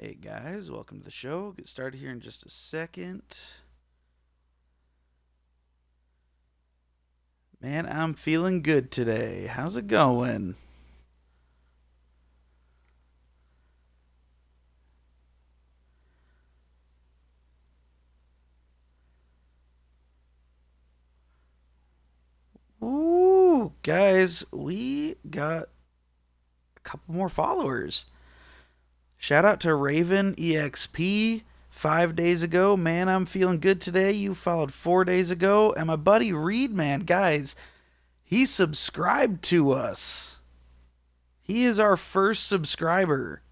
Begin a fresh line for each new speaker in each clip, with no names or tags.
Hey guys, welcome to the show. Get started here in just a second. Man, I'm feeling good today. How's it going? Ooh, guys, we got a couple more followers. Shout out to Raven EXP 5 days ago. Man, I'm feeling good today. You followed 4 days ago. And my buddy Reed, man, guys, he subscribed to us. He is our first subscriber.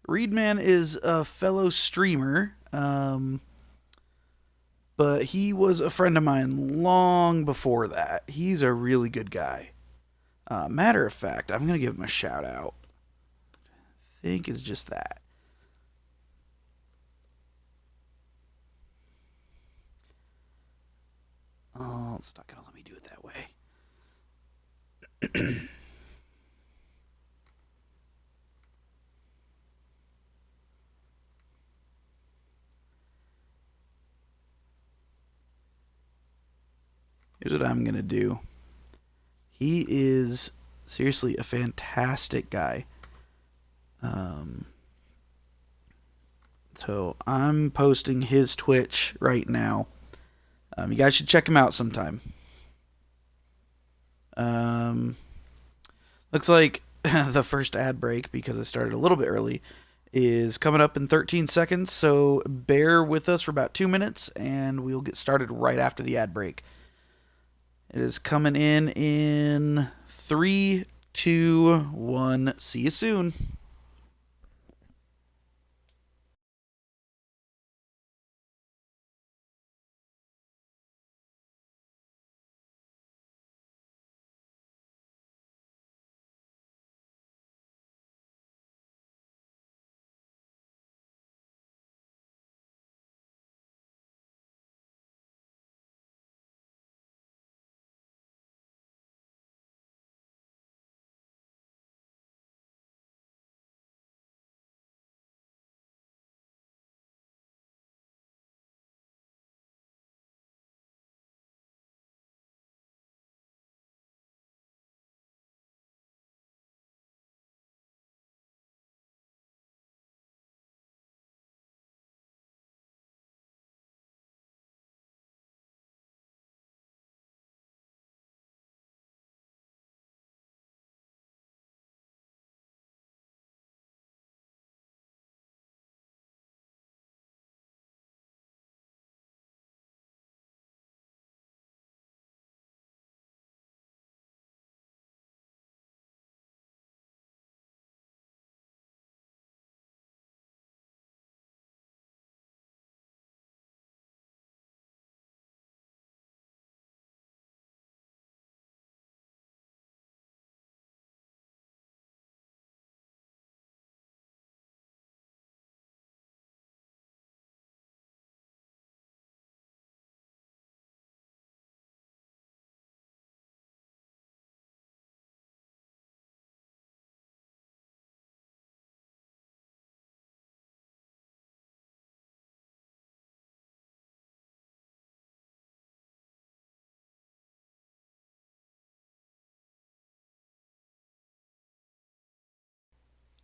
Reedman is a fellow streamer, but he was a friend of mine long before that. He's a really good guy. Matter of fact, I'm going to give him a shout out. I think it's just that. Oh, it's not going to let me do it that way. Here's what I'm going to do. He is seriously a fantastic guy. Um, so I'm posting his Twitch right now. You guys should check him out sometime. Um, Looks like the first ad break, because I started a little bit early, is coming up in 13 seconds. So bear with us for about 2 minutes, and we'll get started right after the ad break. It is coming in 3, 2, 1. See you soon.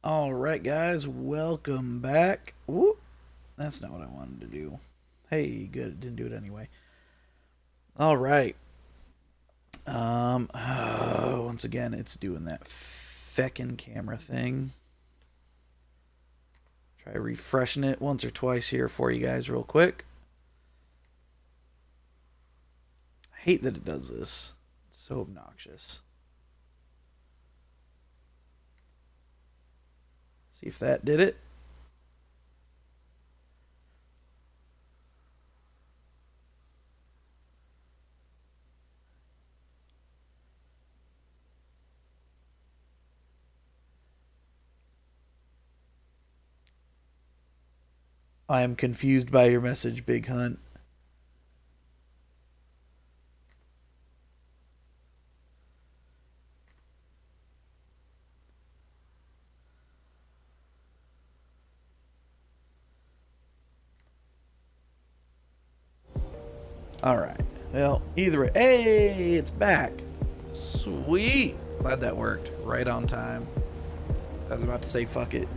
All right, guys, welcome back. Whoop, that's not what I wanted to do. Hey, good, didn't do it anyway. All right. Once again, it's doing that feckin' camera thing. Try refreshing it once or twice here for you guys, real quick. I hate that it does this. It's so obnoxious. See if that did it. I am confused by your message, Big Hunt. Alright. Well, either way. Hey, it's back. Sweet. Glad that worked. Right on time. I was about to say fuck it.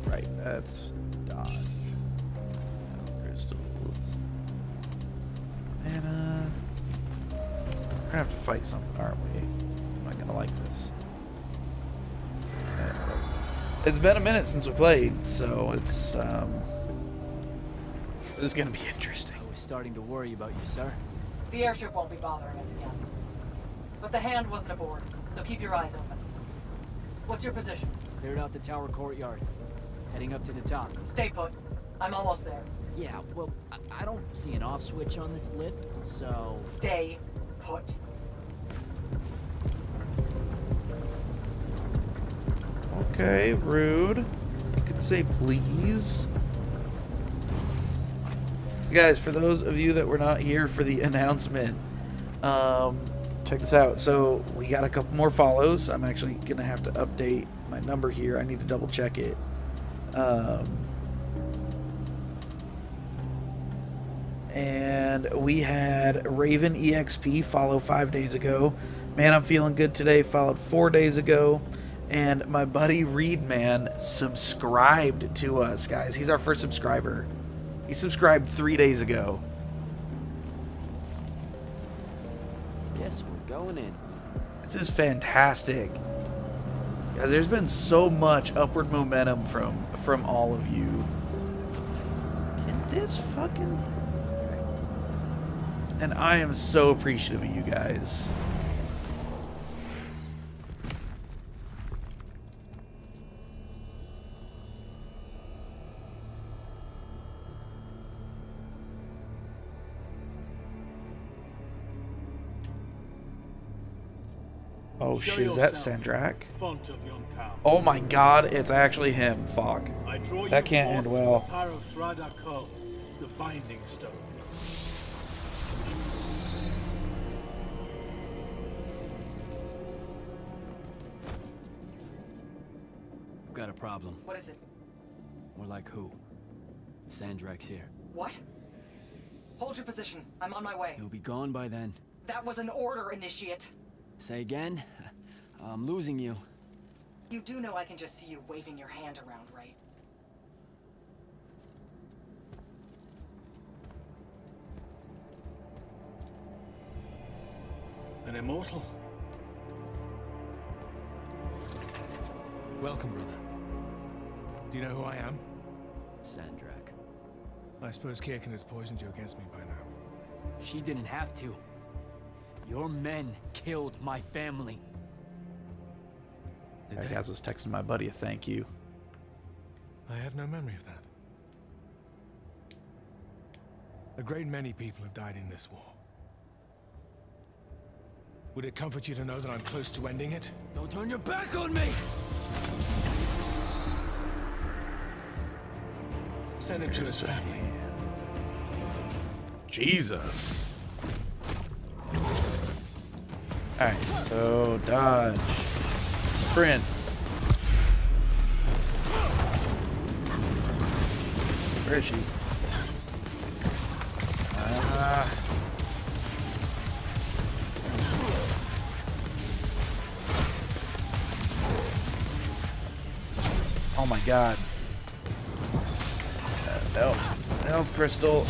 Right, that's dodge. Health crystals. Mana. We're gonna have to fight something, aren't we? I'm not gonna like this. It's been a minute since we played, so it's gonna be interesting.
I was starting to worry about you, sir.
The airship won't be bothering us again. But the hand wasn't aboard, so keep your eyes open. What's your position?
Cleared out the tower courtyard. Heading up to the top.
Stay put. I'm almost there.
Yeah, well, I don't see an off switch on this lift, so...
Stay put.
Okay, rude. You could say please. So guys, for those of you that were not here for the announcement, check this out. So we got a couple more follows. I'm actually gonna have to update my number here. I need to double check it. And we had Raven EXP follow 5 days ago. Man, I'm feeling good today followed 4 days ago. And my buddy Reedman subscribed to us, guys. He's our first subscriber. He subscribed 3 days ago.
Yes, we're going in.
This is fantastic. Guys, there's been so much upward momentum from all of you. Can this fucking... Okay. And I am so appreciative of you guys. Oh shit, is that Sandrak? Oh my god, it's actually him. Fuck. That can't end well.
The binding stone.
We've got a problem.
What is it?
More like who? Sandrak's here.
What? Hold your position. I'm on my way.
He'll be gone by then.
That was an order, Initiate.
Say again? I'm losing you.
You do know I can just see you waving your hand around, right?
An immortal? Welcome, brother. Do you know who I am?
Sandrak.
I suppose Kirkin has poisoned you against me by now.
She didn't have to. Your men killed my family.
That guy was texting my buddy a thank you.
I have no memory of that. A great many people have died in this war. Would it comfort you to know that I'm close to ending it?
Don't turn your back on me!
Send him to his family.
Jesus. Alright, so dodge. Sprint. Where is she? Oh my god. No. Health crystal. In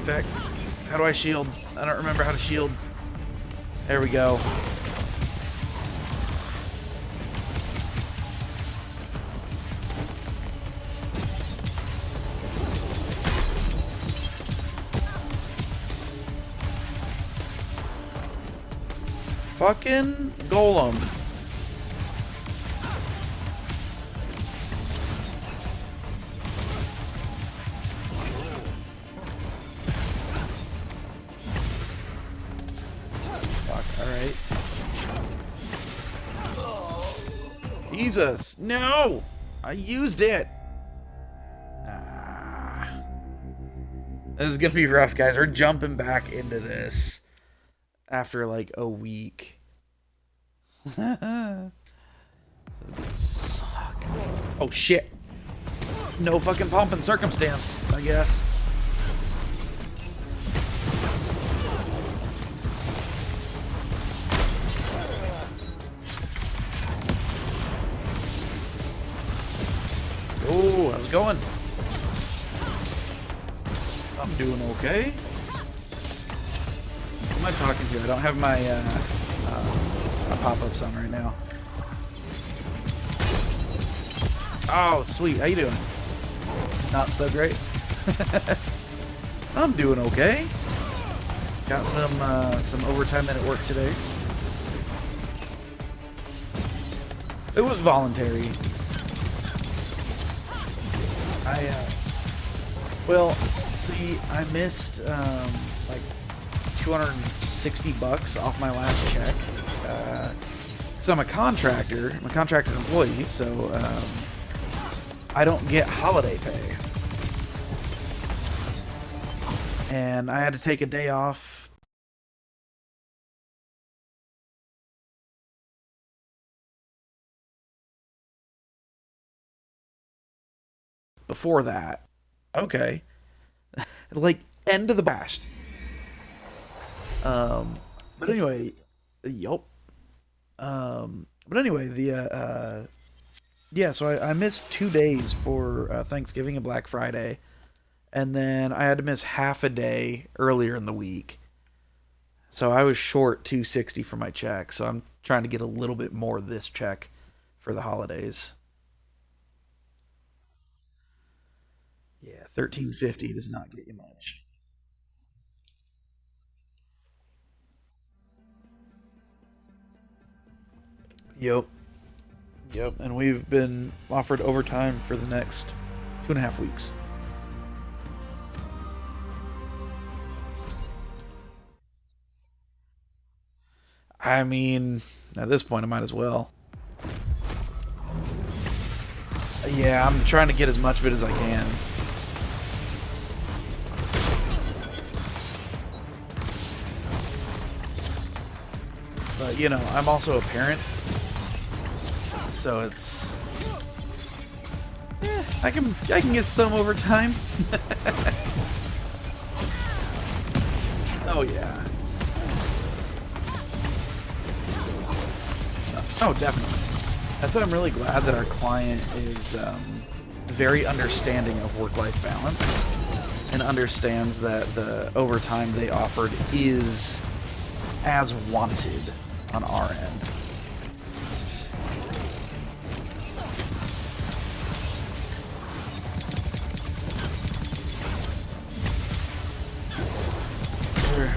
fact, how do I shield? I don't remember how to shield. There we go. Fucking golem. Alright. Jesus, no! I used it! This is gonna be rough, guys. We're jumping back into this after like a week. This gets Oh shit. No fucking pomp and circumstance, I guess. Oh, how's it going? I'm doing okay. Who am I talking to? I don't have my pop-ups on right now. Oh, sweet. How you doing? Not so great. I'm doing okay. Got some overtime in at work today. It was voluntary. Well, see, I missed like $260 off my last check. So I'm a contractor employee, so I don't get holiday pay. And I had to take a day off. Before that. Okay. Like, end of the past. But anyway, yup. But anyway, yeah, so I missed 2 days for Thanksgiving and Black Friday, and then I had to miss half a day earlier in the week. So I was short 260 for my check, so I'm trying to get a little bit more this check for the holidays. Yeah, 1350 does not get you much. Yep. Yep, and we've been offered overtime for the next 2.5 weeks. I mean, at this point, I might as well. Yeah, I'm trying to get as much of it as I can. But, you know, I'm also a parent. So it's... I can get some overtime. Oh, yeah. Oh, definitely. That's why I'm really glad that our client is very understanding of work-life balance and understands that the overtime they offered is as wanted on our end.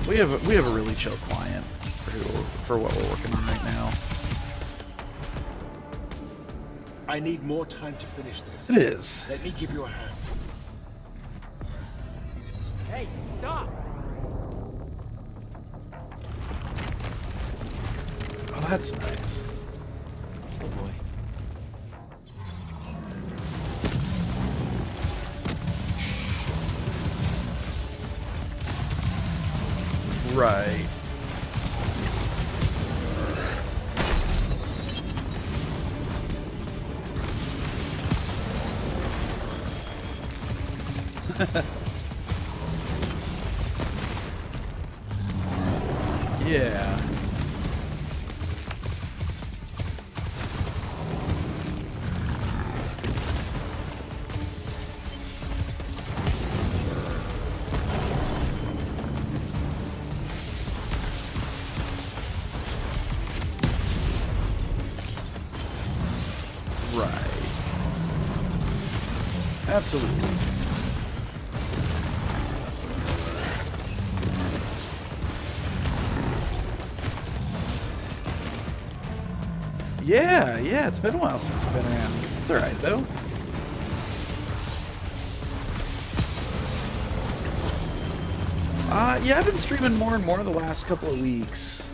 We have a really chill client for what we're working on right now.
I need more time to finish this.
It is.
Let me give you a hand.
Hey, stop!
Oh, that's nice.
Oh boy.
Right. Yeah. Right. Absolutely. Yeah, it's been a while since it's been around. It's alright, though. Yeah, I've been streaming more and more the last couple of weeks.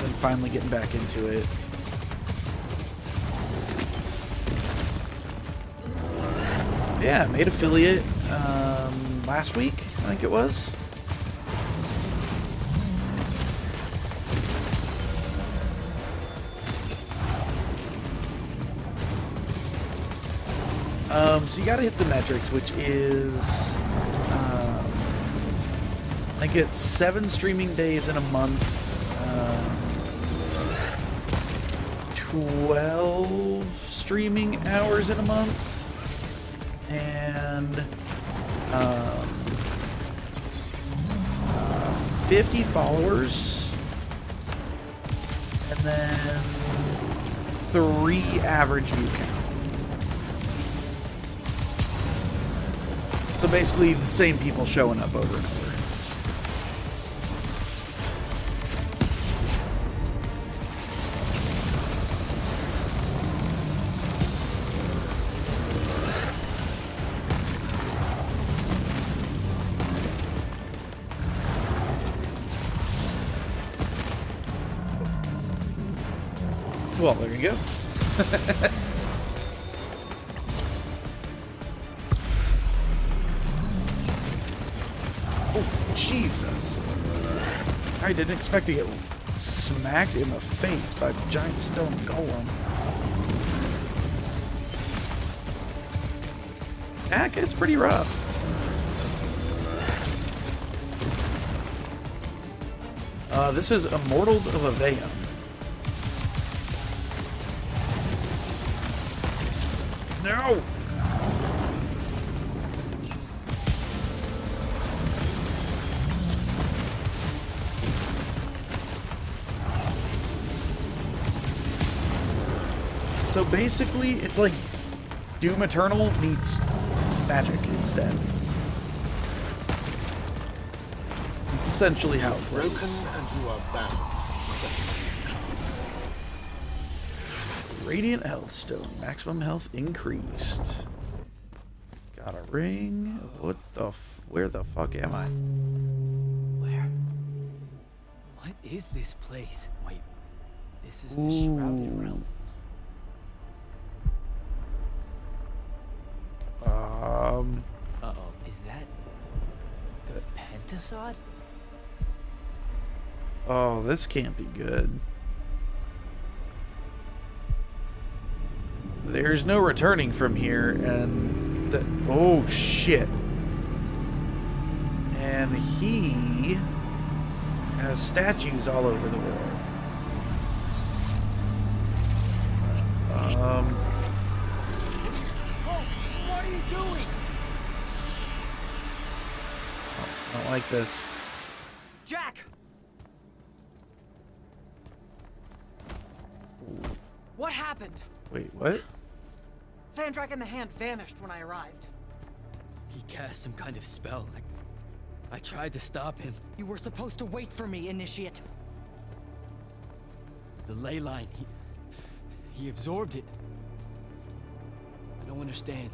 Then finally getting back into it. Yeah, made affiliate last week, I think it was. So you gotta hit the metrics, which is, I think it's 7 streaming days in a month, 12 streaming hours in a month, and 50 followers, and then 3 average view count. So basically the same people showing up over and over. Well, there you go. Oh, Jesus. I didn't expect to get smacked in the face by a giant stone golem. Heck, it's pretty rough. This is Immortals of Aveum. No! So basically, it's like Doom Eternal meets magic instead. It's essentially how it
Broken
plays.
and you are bound.
Radiant Health Stone. Maximum health increased. Got a ring. What the where the fuck am I?
Where? What is this place? Wait, this is the Shrouded Realm. Uh-oh, is that
The-
Pentasod?
Oh, this can't be good. There's no returning from here, and oh shit. And he has statues all over the world.
Oh, what are you doing?
I don't like this.
Jack! What happened?
Wait, what?
Sandrak and the Hand vanished when I arrived.
He cast some kind of spell. I tried to stop him.
You were supposed to wait for me, Initiate.
The ley line, he absorbed it. I don't understand.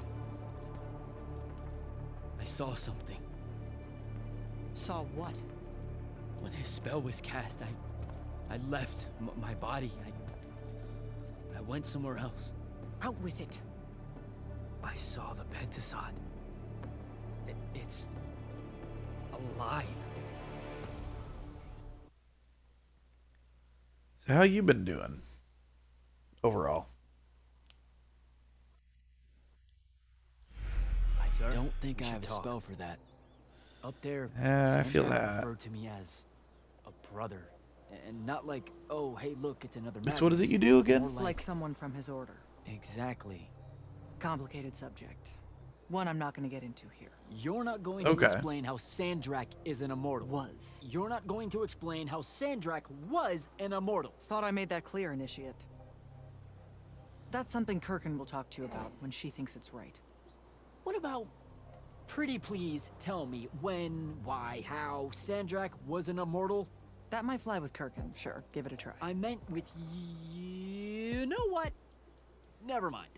I saw something.
Saw what?
When his spell was cast, I left my body. I went somewhere else.
Out with it.
I saw the Pentasod. It's alive.
So how you been doing overall?
I don't think I have a spell for that. Up there,
I feel
Sandra
that.
referred to me as a brother, and not like, oh, hey, look, it's another.
So what is it you do again?
More
Like someone from his order.
Exactly.
Complicated subject. One I'm not going to get into here.
You're not going
Okay.
to explain how Sandrak is an immortal.
Was.
You're not going to explain how Sandrak was an immortal.
Thought I made that clear, Initiate. That's something Kirkin will talk to you about when she thinks it's right.
What about, pretty please tell me when, why, how Sandrak was an immortal?
That might fly with Kirkin, sure. Give it a try.
I meant with you know what? Never mind.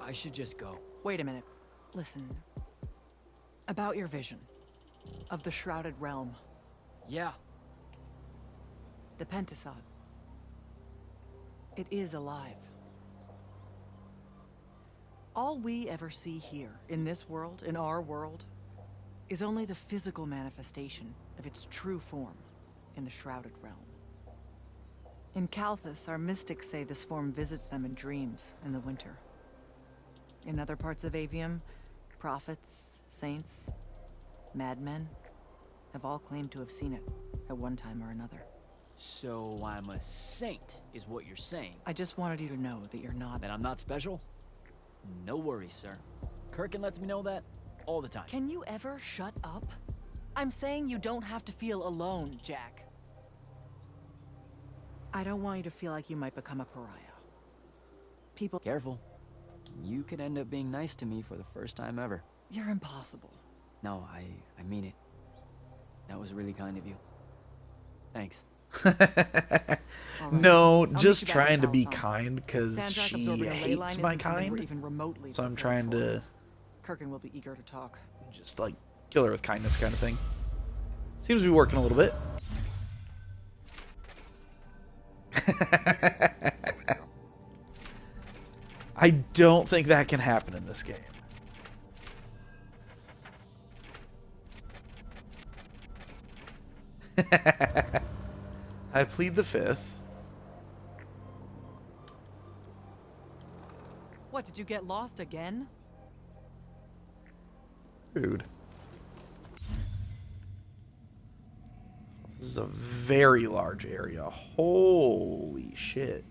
I should just go.
Wait a minute. Listen. About your vision. Of the Shrouded Realm.
Yeah,
The Pentasod. It is alive. All we ever see here, in this world, in our world, is only the physical manifestation of its true form in the Shrouded Realm. In Kalthus, our mystics say this form visits them in dreams in the winter. In other parts of Avium, prophets, saints, madmen have all claimed to have seen it at one time or another.
So I'm a saint, is what you're saying.
I just wanted you to know that you're not.
That I'm not special? No worries, sir. Kirkin lets me know that all the time.
Can you ever shut up? I'm saying you don't have to feel alone, Jack. I don't want you to feel like you might become a pariah. People...
Careful. You could end up being nice to me for the first time ever.
You're impossible.
No, I mean it. That was really kind of you. Thanks.
All right.
No,
I'll
just
meet you back
trying to
at
be
Alstom.
kind because
Sandrak
she
absorbing a ley line
hates my
isn't something we're
kind.
even remotely
So I'm
prepared
trying
for.
to
Kirkin will be eager to talk.
just like kill her with kindness kind of thing. Seems to be working a little bit. I don't think that can happen in this game. I plead the fifth.
What, did you get lost again?
Rude. This is a very large area. Holy shit.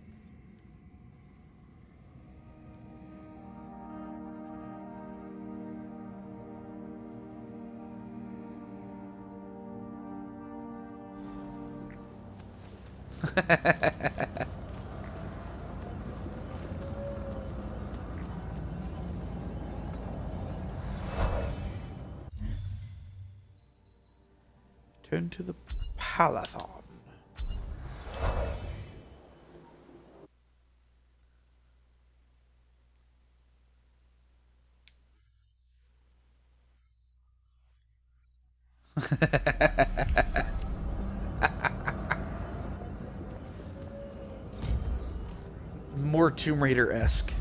Turn to the Palathon. More Tomb Raider-esque.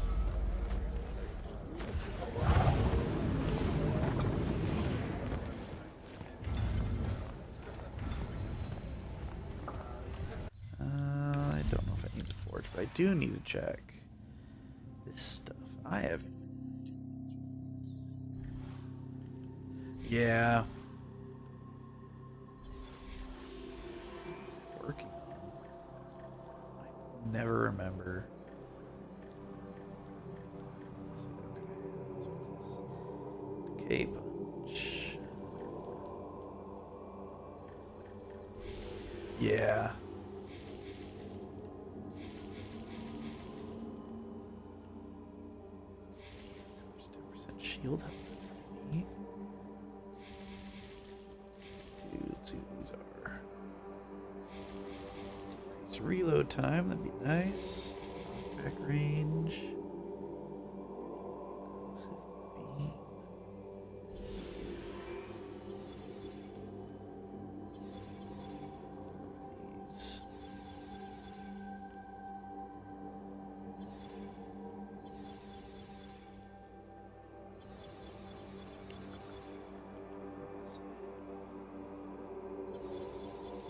I don't know if I need to forge, but I do need to check this stuff. I have... Yeah. Working on. I never remember. Let's see, okay. So what's this? Decay punch. Yeah. Just 10% shield. That's pretty neat. Let's see what these are. It's reload time, that'd be nice. Back range. Beam. These.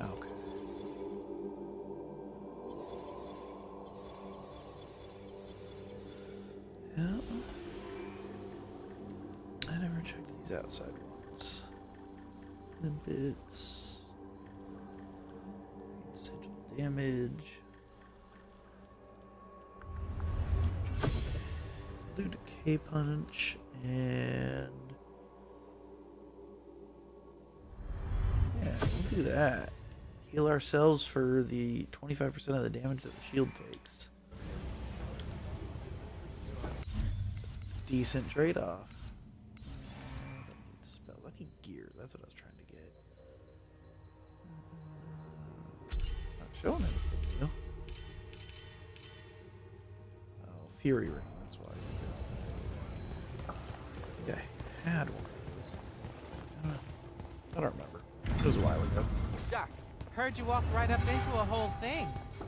Okay. Yeah. I never checked these outside ones. Limpets. Sigil damage. Do decay punch and yeah, we'll do that. Heal ourselves for the 25% of the damage that the shield takes. Decent trade-off. Spells. I need gear. That's what I was trying to get. It's not showing anything new. Oh, Fury Ring. That's why. I think I had one of those. I don't remember. It was a while ago.
Jack, heard you walked right up into a whole thing.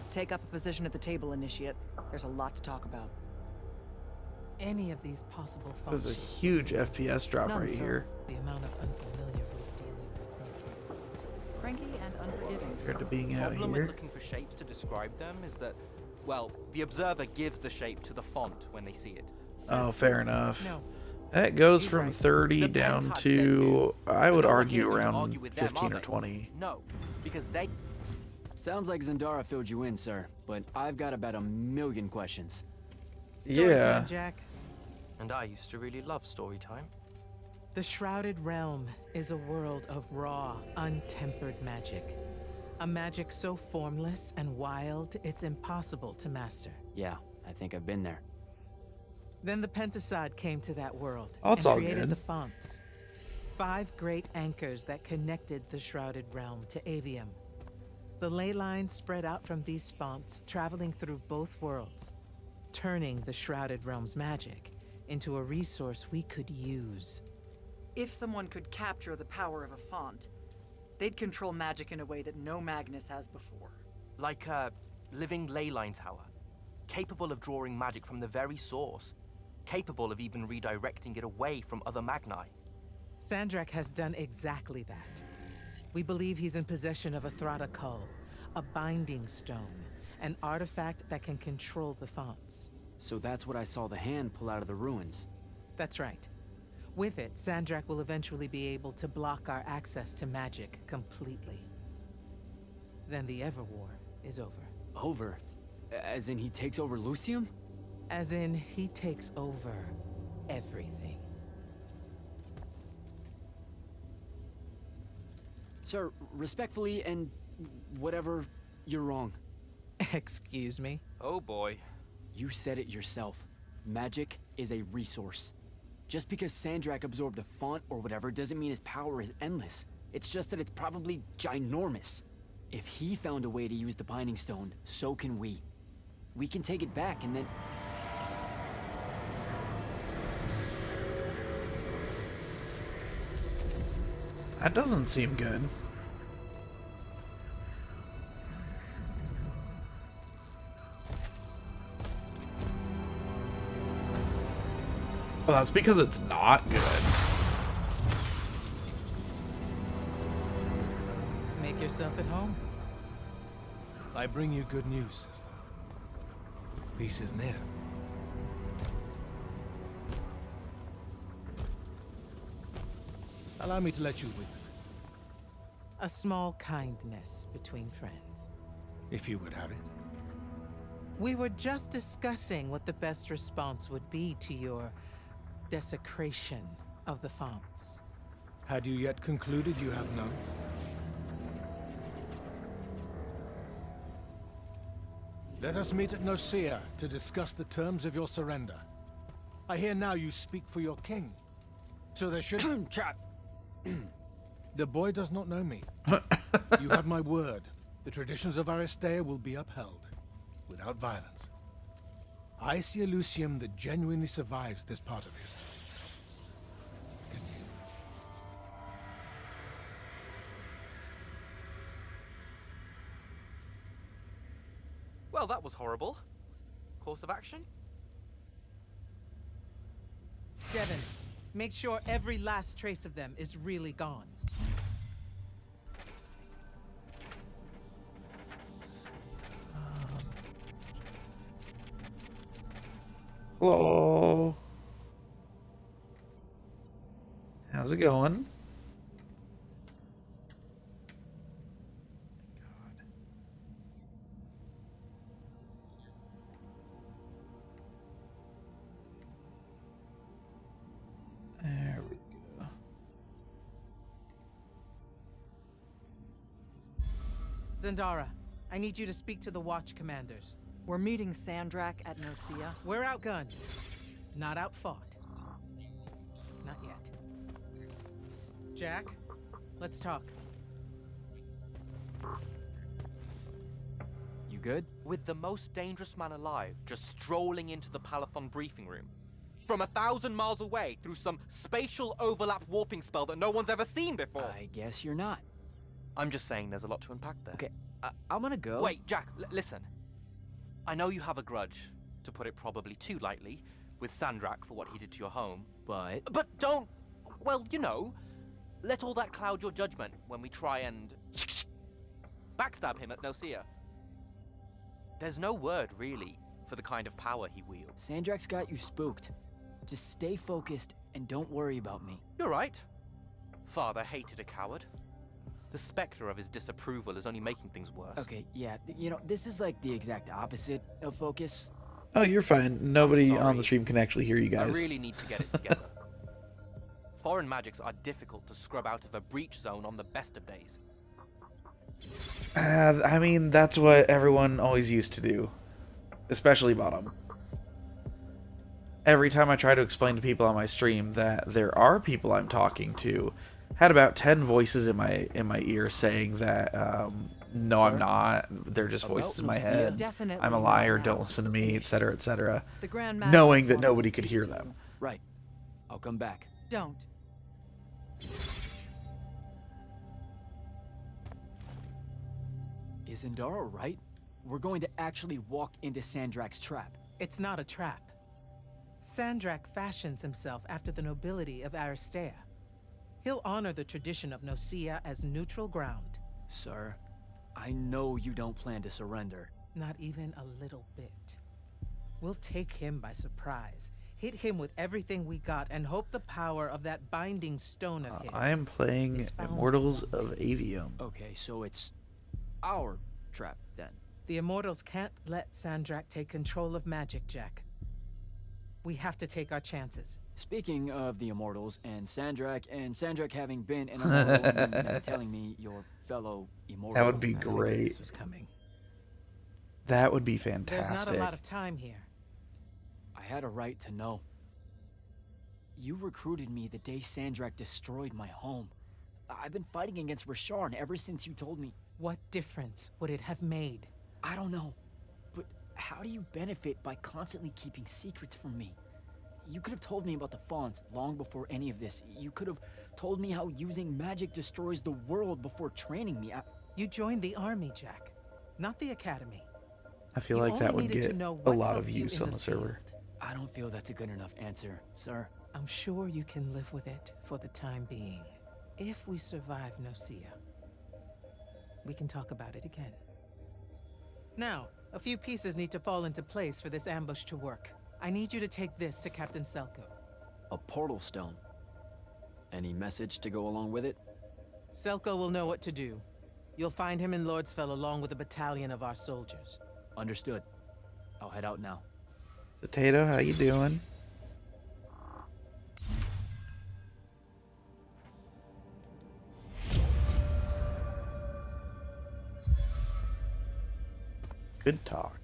Take up a position at the table, Initiate. There's a lot to talk about.
Any of these possible
There's a
functions.
huge FPS drop
None,
right
sir.
here
The amount of unfamiliar with dealing with those like that.
Cranky and unforgiving, sir.
compared to being out
Problem
here.
with looking for shapes to describe them is that, well, the observer gives the shape to the font when they see it.
Oh, fair enough.
No.
That goes
He's
from
right.
30
The
down
Pentad said
to, I
But
would
no one
argue,
here's going to
around
argue with them,
15
are
or
they?
20.
No, because they...
Sounds like Zendara filled you in, sir, but I've got about 1,000,000 questions.
Story
Yeah.
time, Jack.
And I used to really love story time.
The Shrouded Realm is a world of raw, untempered magic. A magic so formless and wild, it's impossible to master.
Yeah, I think I've been there.
Then the Pentasod came to that world
Oh, it's
and
all
created
good.
the fonts. 5 great anchors that connected the Shrouded Realm to Avium. The ley lines spread out from these fonts, traveling through both worlds, turning the Shrouded Realm's magic into a resource we could use.
If someone could capture the power of a font, they'd control magic in a way that no Magnus has before.
Like a living ley line tower. Capable of drawing magic from the very source. Capable of even redirecting it away from other Magni.
Sandrak has done exactly that. We believe he's in possession of a Thrata Cull, a binding stone, an artifact that can control the fonts.
So that's what I saw the hand pull out of the ruins.
That's right. With it, Sandrak will eventually be able to block our access to magic completely. Then the Everwar is over.
Over? As in he takes over Lucium?
As in, he takes over everything.
Sir, respectfully and whatever, you're wrong.
Excuse me?
Oh boy.
You said it yourself. Magic is a resource. Just because Sandrak absorbed a font or whatever doesn't mean his power is endless. It's just that it's probably ginormous. If he found a way to use the Binding Stone, so can we. We can take it back and then...
That doesn't seem good. Well, that's because it's not good.
Make yourself at home.
I bring you good news, sister. Peace is near. Allow me to let you witness it,
A small kindness between friends.
if you would have it.
We were just discussing what the best response would be to your desecration of the fonts.
Had you yet concluded you have none? Let us meet at Nicaea to discuss the terms of your surrender. I hear now you speak for your king. So there should...
Trap!
The boy does not know me. You have my word. The traditions of Aristea will be upheld, without violence. I see a Lucium that genuinely survives this part of history. Can you?
Well, that was horrible. Course of action?
Devin, make sure every last trace of them is really gone.
Hello. How's it going? There we go.
Zendara, I need you to speak to the Watch Commanders.
We're meeting Sandrak at Nicaea.
We're outgunned, not outfought. Not yet. Jack, let's talk.
You good?
With the most dangerous man alive just strolling into the Palathon briefing room. From 1,000 miles away through some spatial overlap warping spell that no one's ever seen before.
I guess you're not.
I'm just saying there's a lot to unpack there.
Okay, I'm gonna go.
Wait, Jack, listen. I know you have a grudge, to put it probably too lightly, with Sandrak for what he did to your home.
But...
But don't, well, you know, let all that cloud your judgment when we try and backstab him at Nicaea. There's no word, really, for the kind of power he wields.
Sandrak's got you spooked. Just stay focused and don't worry about me.
You're right. Father hated a coward. The specter of his disapproval is only making things worse.
Okay, yeah, you know, this is like the exact opposite of focus.
Oh, you're fine. Nobody
sorry.
on the stream can actually hear you
I
guys.
really need to get it together. Foreign magics are difficult to scrub out of a breach zone on the best of days.
I mean, that's what everyone always used to do, especially Bottom. Every time I try to explain to people on my stream that there are people I'm talking to, had about 10 voices in my ear saying that no, I'm not. They're just voices in my head.
Definitely
I'm a liar. Don't listen to me, etc., etc.
The Grand Master
Knowing that
wants to
nobody could
speak
hear
to
them.
Right. I'll come back.
you. Don't.
Is Indara right? We're going to actually walk into Sandrak's trap.
It's not a trap. Sandrak fashions himself after the nobility of Aristea. He'll honor the tradition of Nocia as neutral ground.
Sir, I know you don't plan to surrender.
Not even a little bit. We'll take him by surprise, hit him with everything we got, and hope the power of that binding stone of his.
I am playing
is found
Immortals of Aveum.
Okay, so it's our trap then.
The Immortals can't let Sandrak take control of magic, Jack. We have to take our chances.
Speaking of the Immortals and Sandrak having been an Immortal, and now telling me your fellow Immortal.
That would be
I figured
great.
This was coming.
That would be
There's
fantastic.
not a lot of time here.
I had a right to know. You recruited me the day Sandrak destroyed my home. I've been fighting against Rasharn ever since you told me.
What difference would it have made?
I don't know. But how do you benefit by constantly keeping secrets from me? You could have told me about the Fawns long before any of this. You could have told me how using magic destroys the world before training me.
You joined the army, Jack, not the academy.
I feel
You
like that
only
would
needed to
get
know
a
what
lot
helped
of
you
use
in
on
the
the server.
field.
I don't feel that's a good enough answer, sir.
I'm sure you can live with it for the time being. If we survive Nocia, we can talk about it again. Now, a few pieces need to fall into place for this ambush to work. I need you to take this to Captain Selko.
A portal stone. Any message to go along with it?
Selko will know what to do. You'll find him in Lordsfell along with a battalion of our soldiers.
Understood. I'll head out now.
So Tato, how you doing? Good talk.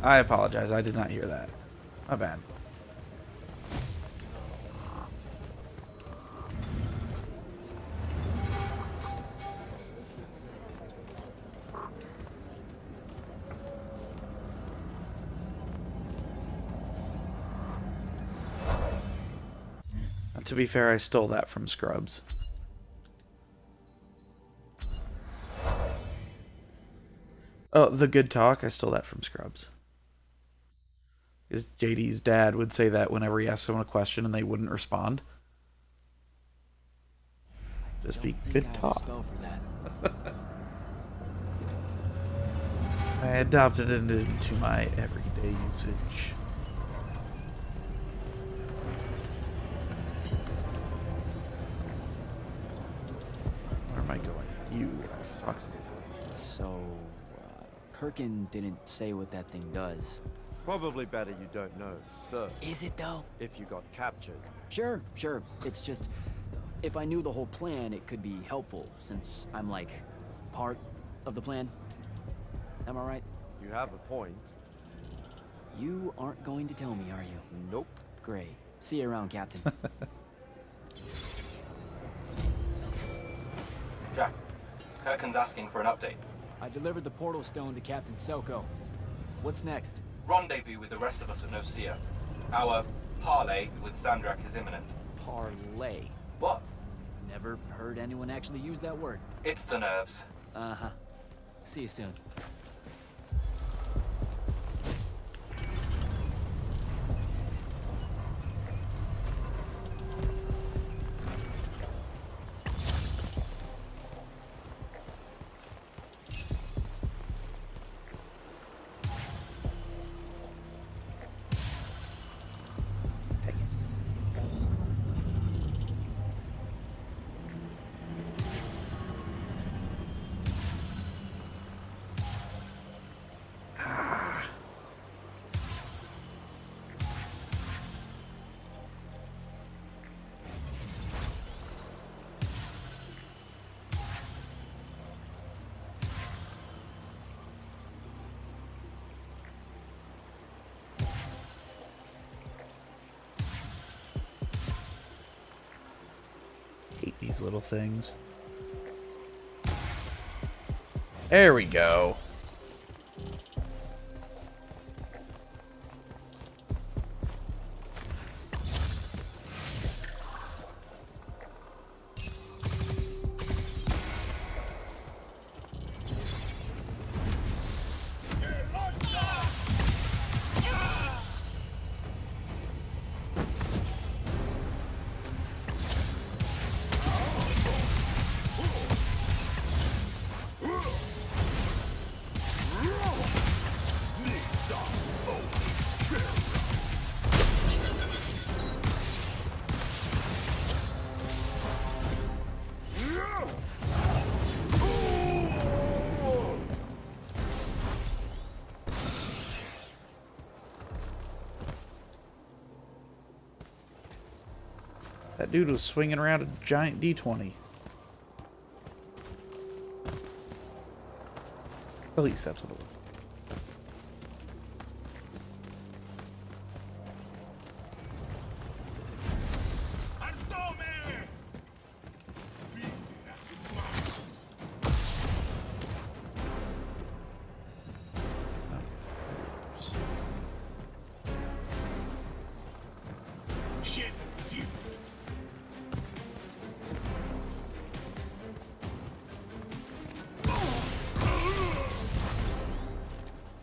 I apologize. I did not hear that. My bad. To be fair, I stole that from Scrubs. Oh, the good talk, I stole that from Scrubs. Because JD's dad would say that whenever he asked someone a question and they wouldn't respond. Just be
Don't think
good
I have a
talk.
spell for that.
I adopted it into my everyday usage. Where am I going? You. I've talked to you.
So, Kirkin didn't say what that thing does.
Probably better you don't know, sir,
Is it though?
if you got captured.
Sure. It's just, if I knew the whole plan, it could be helpful, since I'm like, part of the plan. Am I right?
You have a point.
You aren't going to tell me, are you?
Nope.
Great. See you around, Captain.
Jack, Kirkin's asking for an update.
I delivered the portal stone to Captain Selko. What's next?
Rendezvous with the rest of us at Nocia. Our parley with Sandrak is imminent.
Parlay.
What?
Never heard anyone actually use that word.
It's the nerves.
Uh-huh. See you soon.
these little things. There we go. That dude was swinging around a giant D20. At least that's what it was.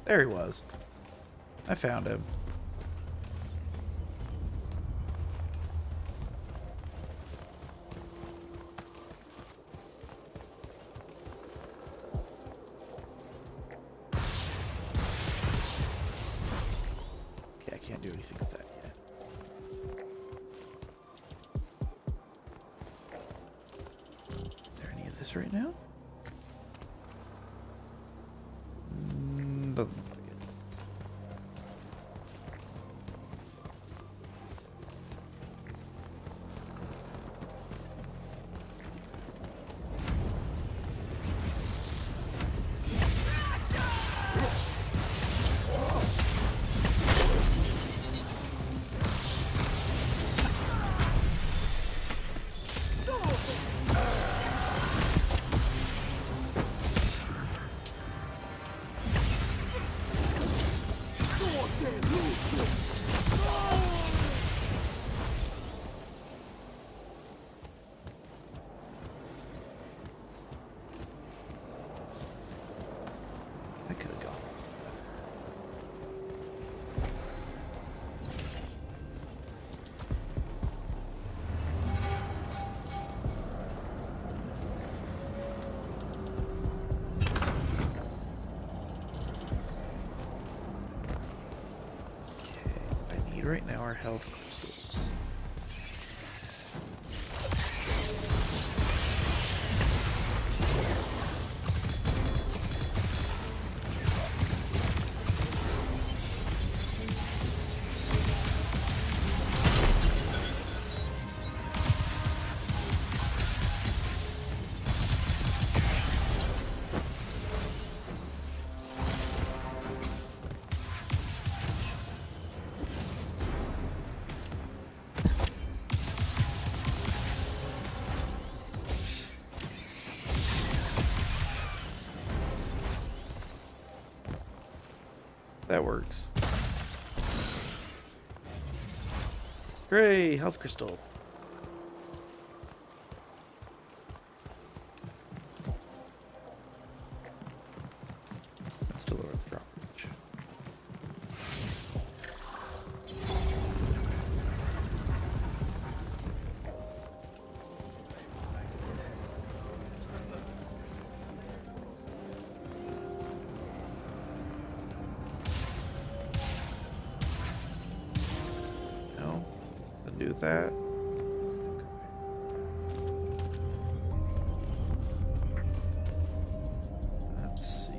There he was. I found him. Okay, I can't do anything with that yet. Is there any of this right now? Doesn't look like it. That could have gone. Okay, what I need right now are health crystals. That works. Hooray, health crystal. That's to lower the drop reach. No, nothing to do with that. Let's see.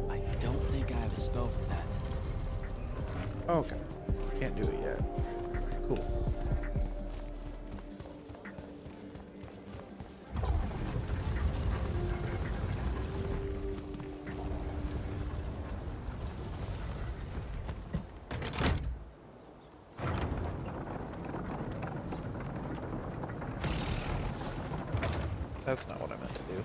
I don't think I have a spell for that.
Okay, can't do it yet. Cool. That's not what I meant to do.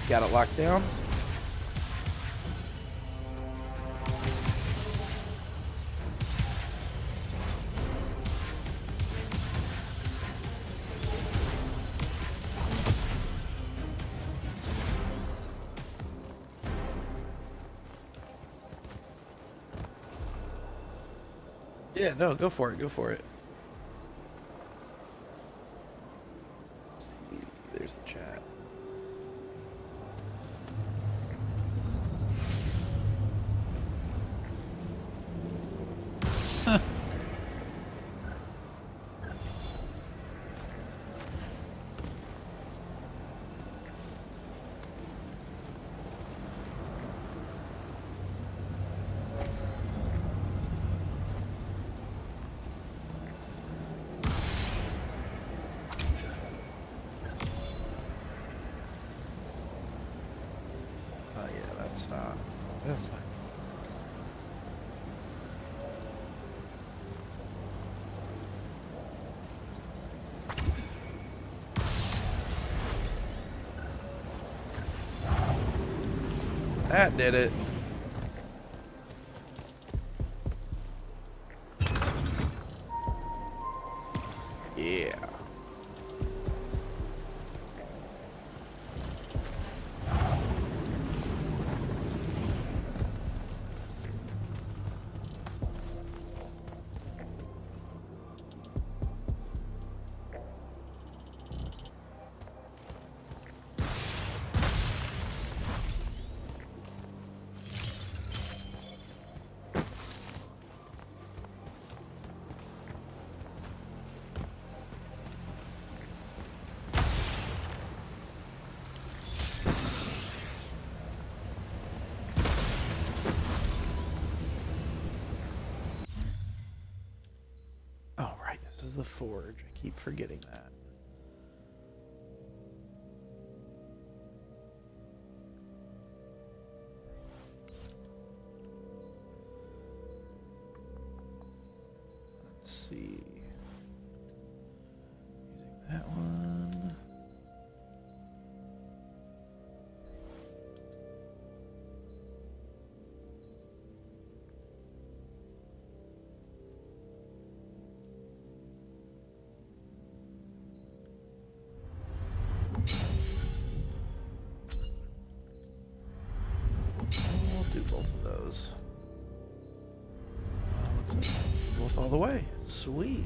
Got it locked down. Yeah, no, go for it. Go for it. Let's see, there's the chat. Oh yeah, that's not. That's not. That did it. Yeah. Oh, right. This is the forge. I keep forgetting that. Let's see. Using that one. We'll do both of those. Let's see. Both all the way. Sweet.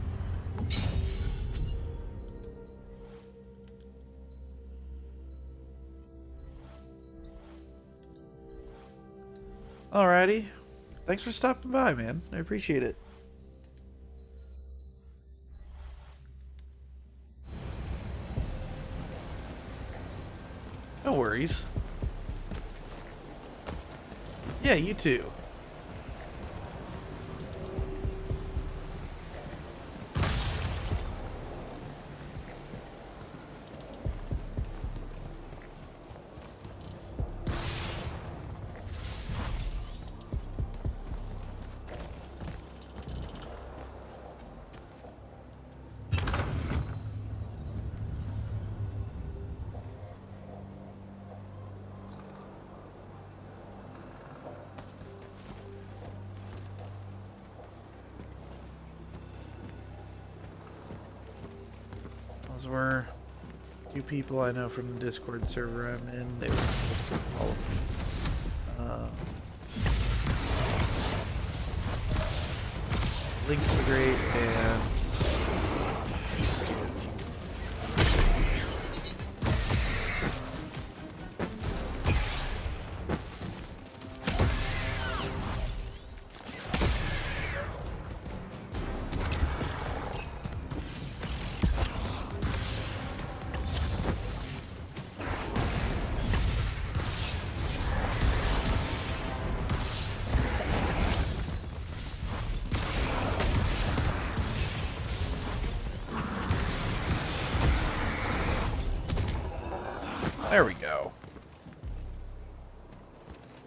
Alrighty. Thanks for stopping by, man. I appreciate it. No worries. Yeah, you too. Those were two people I know from the Discord server I'm in. They were just all Link's the Great and There we go.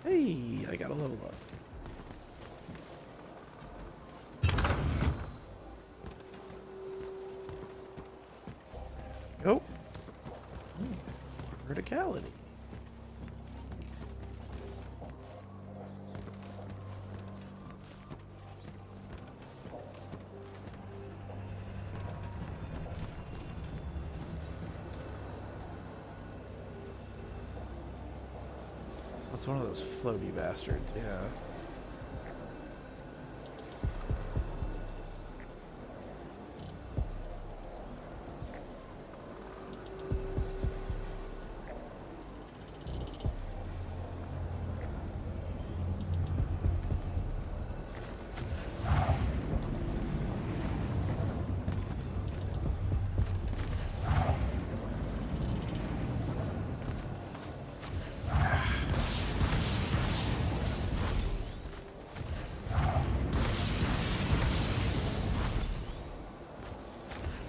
Hey, I got a level up. Go. Verticality. That's one of those floaty bastards, yeah.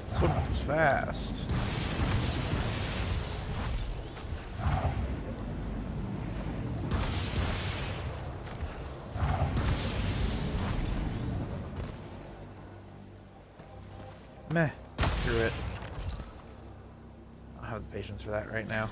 This one moves fast. Meh. Screw it. I don't have the patience for that right now.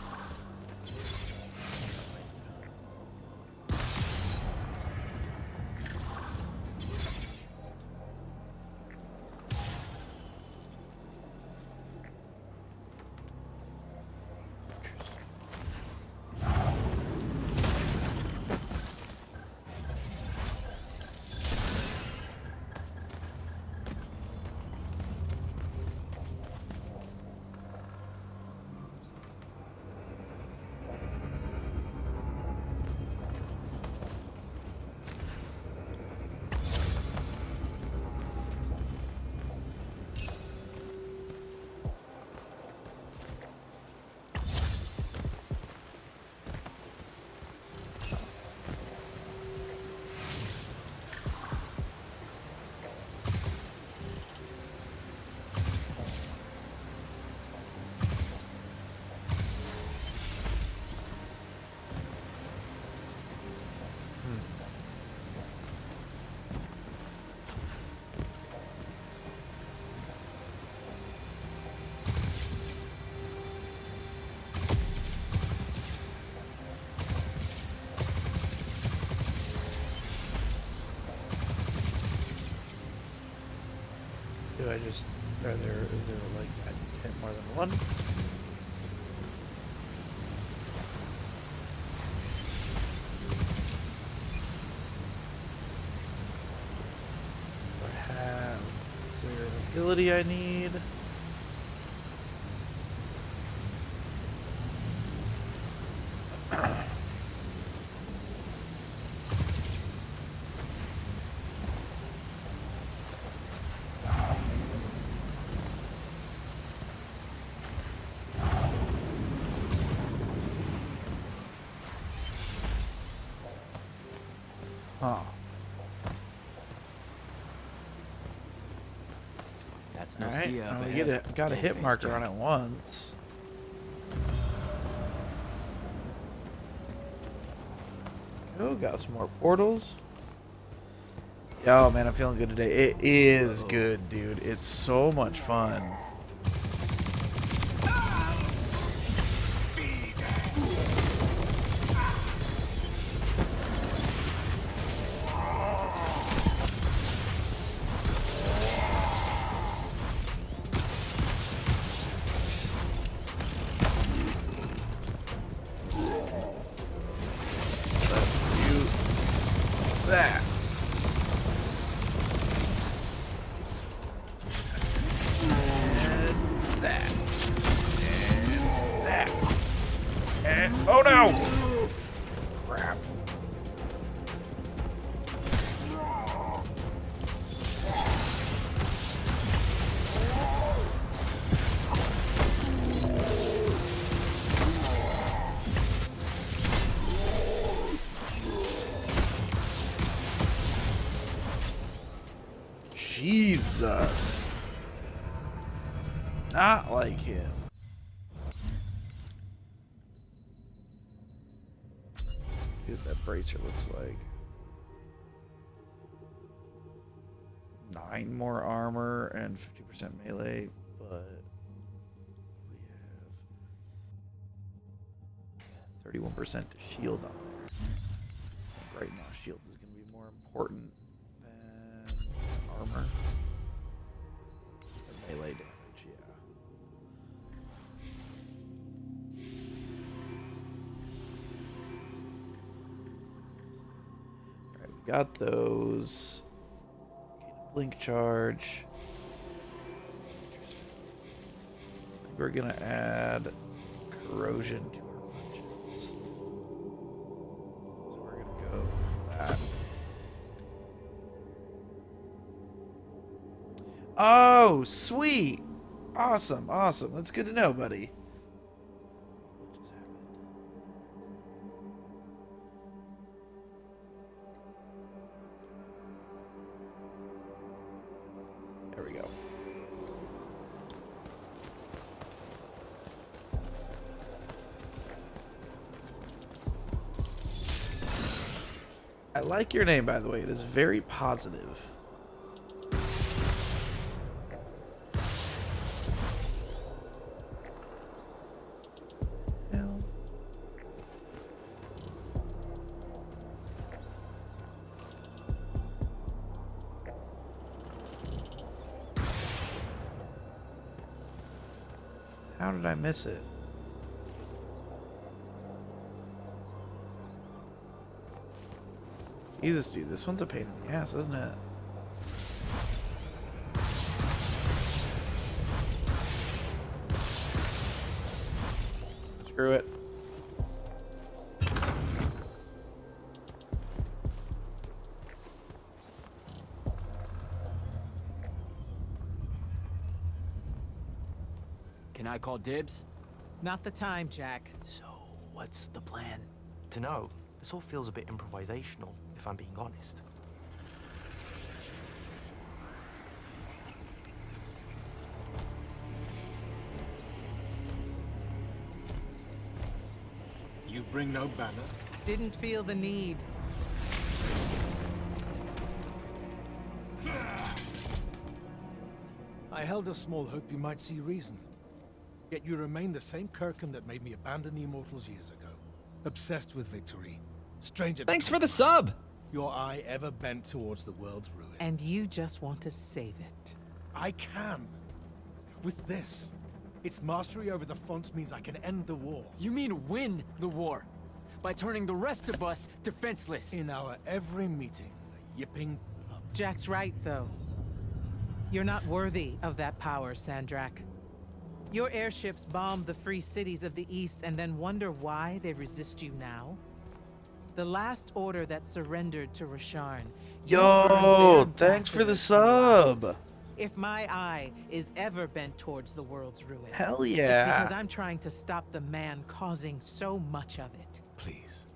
Do I just, is there like, I hit more than one? Do I have, is there an ability I need? Huh.
That's no
Alright,
see up
I
ahead.
got a hit
Face
marker
check.
on it once. Go, got some more portals. Yo, man, I'm feeling good today. It is good, dude. It's so much fun. That. And that. And that. And oh no! Crap. Jesus. Not like him. see what that bracer looks like. 9 more armor and 50% melee, but we have 31% to shield on there. Right now, shield is going to be more important than armor. And melee damage, yeah. Alright, we got those. Blink charge. We're gonna add corrosion to our punches. So we're gonna go for that. Oh, sweet! Awesome, awesome. That's good to know, buddy. What just happened? There we go. I like your name, by the way. It is very positive. Hell. How did I miss it? Jesus, dude, this one's a pain in the ass, isn't it? Screw it.
Can I call dibs?
Not the time, Jack.
So, what's the plan? To know, this all feels a bit improvisational, if I'm being honest.
You bring no banner?
Didn't feel the need.
I held a small hope you might see reason. Yet you remain the same Kirkham that made me abandon the Immortals years ago. Obsessed with victory. Stranger.
Thanks for the sub!
Your eye ever bent towards the world's ruin.
And you just want to save it.
I can. With this. Its mastery over the fonts means I can end the war.
You mean win the war by turning the rest of us defenseless.
In our every meeting, a yipping pub.
Jack's right, though. You're not worthy of that power, Sandrak. Your airships bombed the free cities of the East and then wonder why they resist you now? The last order that surrendered to Rasharn.
Yo, thanks for the sub.
If my eye is ever bent towards the world's ruin,
Hell
it's
yeah.
because I'm trying to stop the man causing so much of it.
Please.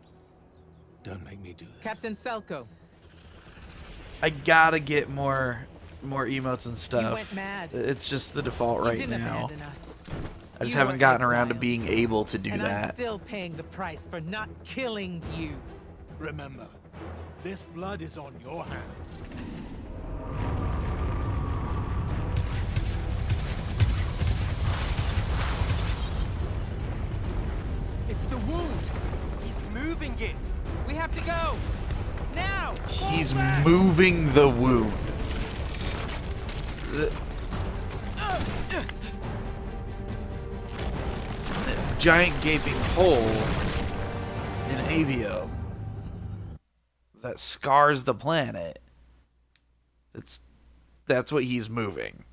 Don't make me do this.
Captain Selko,
I gotta get more emotes and stuff.
you went mad.
It's just the default
You
right
didn't
now.
abandon us.
I just
You
haven't
were
gotten around to
exiled.
being able to do
And I'm
that.
still paying the price for not killing you.
Remember, this blood is on your hands.
It's the wound.
He's moving it.
We have to go! Now!
He's
Fall back!
moving the wound. The giant gaping hole in Aveum that scars the planet. That's what he's moving.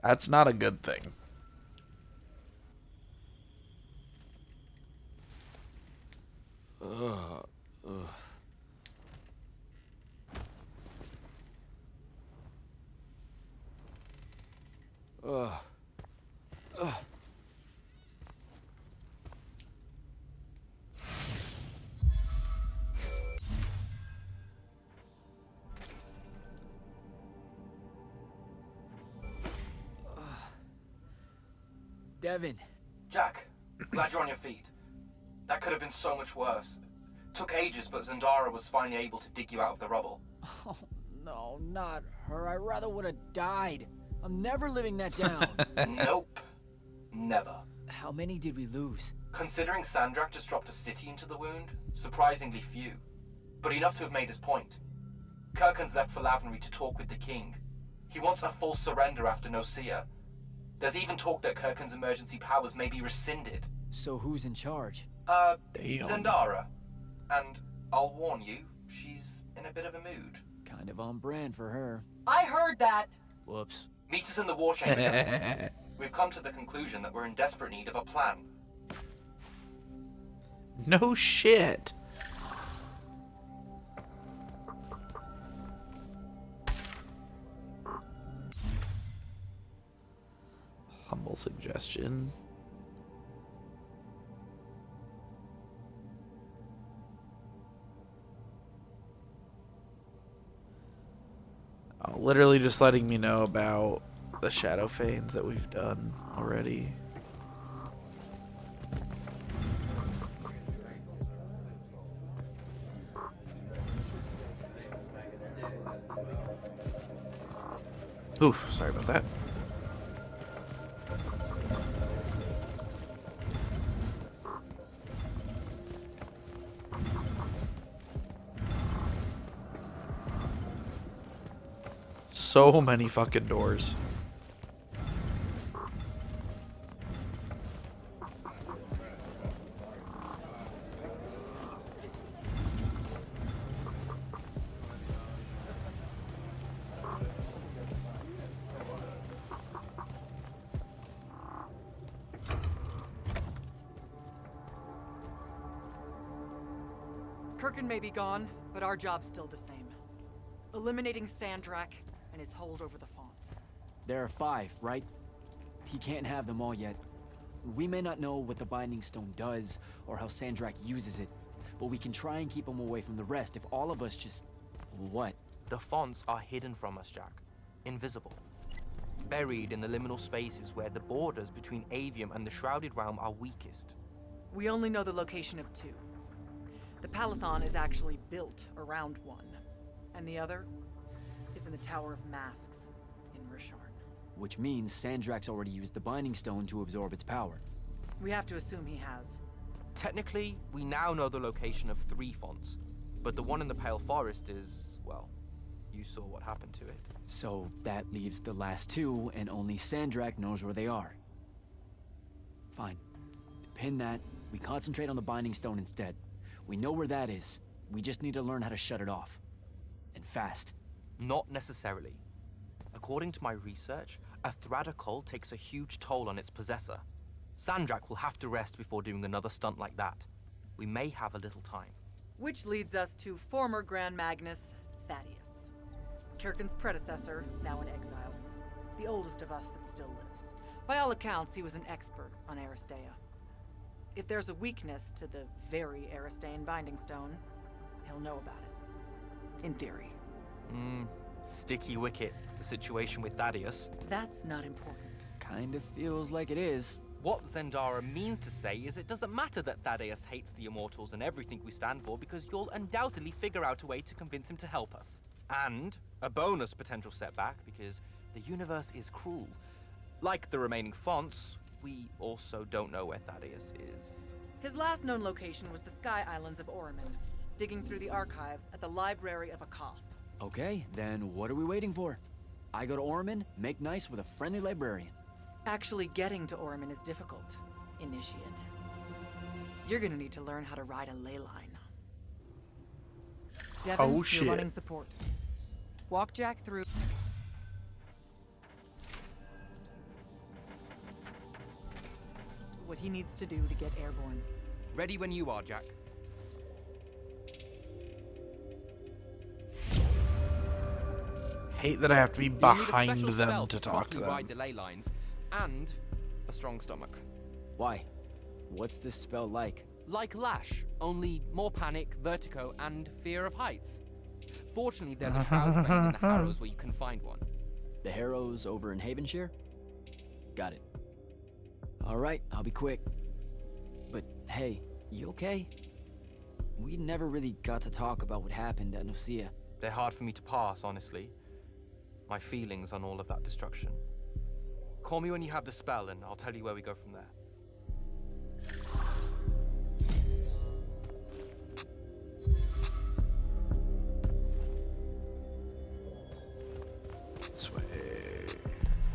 That's not a good thing.
Devin,
Jack, glad you're on your feet.
That could have been so much worse. Took ages, but Zendara was finally able to dig you out of the rubble.
Oh, no, not her. I rather would have died. I'm never living that down.
Nope. Never.
How many did we lose?
Considering Sandrak just dropped a city into the wound, surprisingly few. But enough to have made his point. Kirkhan's left for Lavenry to talk with the king. He wants a full surrender after Nocia. There's even talk that Kirkhan's emergency powers may be rescinded.
So who's in charge?
Damn.
Zendara. And I'll warn you, she's in a bit of a mood.
Kind of on brand for her.
I heard that!
Whoops.
Meet us in the war chamber, gentlemen. We've come to the conclusion that we're in desperate need of a plan.
No shit. Humble suggestion. Oh, literally just letting me know about the shadow feigns that we've done already. Ooh, sorry about that. So many fucking doors.
Kirkhan may be gone, but our job's still the same. Eliminating Sandrak and his hold over the fonts.
There are 5, right? He can't have them all yet. We may not know what the Binding Stone does, or how Sandrak uses it, but we can try and keep him away from the rest if all of us just... What?
The fonts are hidden from us, Jack. Invisible. Buried in the liminal spaces where the borders between Aveum and the Shrouded Realm are weakest.
We only know the location of 2. The Palathon is actually built around one, and the other is in the Tower of Masks in Risharn.
Which means Sandrak's already used the Binding Stone to absorb its power.
We have to assume he has.
Technically, we now know the location of 3 fonts, but the one in the Pale Forest is, well, you saw what happened to it.
So that leaves the last 2, and only Sandrak knows where they are. Fine. Pin that. We concentrate on the Binding Stone instead. We know where that is. We just need to learn how to shut it off. And fast.
Not necessarily. According to my research, a Thradder cult takes a huge toll on its possessor. Sandrak will have to rest before doing another stunt like that. We may have a little time.
Which leads us to former Grand Magnus, Thaddeus. Kirkhan's predecessor, now in exile. The oldest of us that still lives. By all accounts, he was an expert on Aristea. If there's a weakness to the very Aristean Binding Stone, he'll know about it. In theory.
Sticky wicket, the situation with Thaddeus.
That's not important.
Kind of feels like it is.
What Zendara means to say is it doesn't matter that Thaddeus hates the Immortals and everything we stand for, because you'll undoubtedly figure out a way to convince him to help us. And a bonus potential setback, because the universe is cruel. Like the remaining fonts, we also don't know where Thaddeus is.
His last known location was the Sky Islands of Oriman, digging through the archives at the Library of Akoth.
Okay, then what are we waiting for? I go to Orman, make nice with a friendly librarian.
Actually getting to Oriman is difficult, Initiate. You're gonna need to learn how to ride a ley line. Devin,
Oh, shit.
you're running support. Walk Jack through... what he needs to do to get airborne.
Ready when you are, Jack.
Hate that I have to be
You'll need a
behind
special
them
spell
to talk to
properly ride
them.
the ley lines, and a strong stomach.
Why? What's this spell like?
Like Lash, only more panic, vertigo, and fear of heights. Fortunately, there's a shroud vein in the Harrows where you can find one.
The Harrows over in Havenshire? Got it. Alright, I'll be quick. But hey, You okay? We never really got to talk about what happened at Nicaea.
They're hard for me to pass, honestly. My feelings on all of that destruction. Call me when you have the spell, and I'll tell you where we go from there.
This way.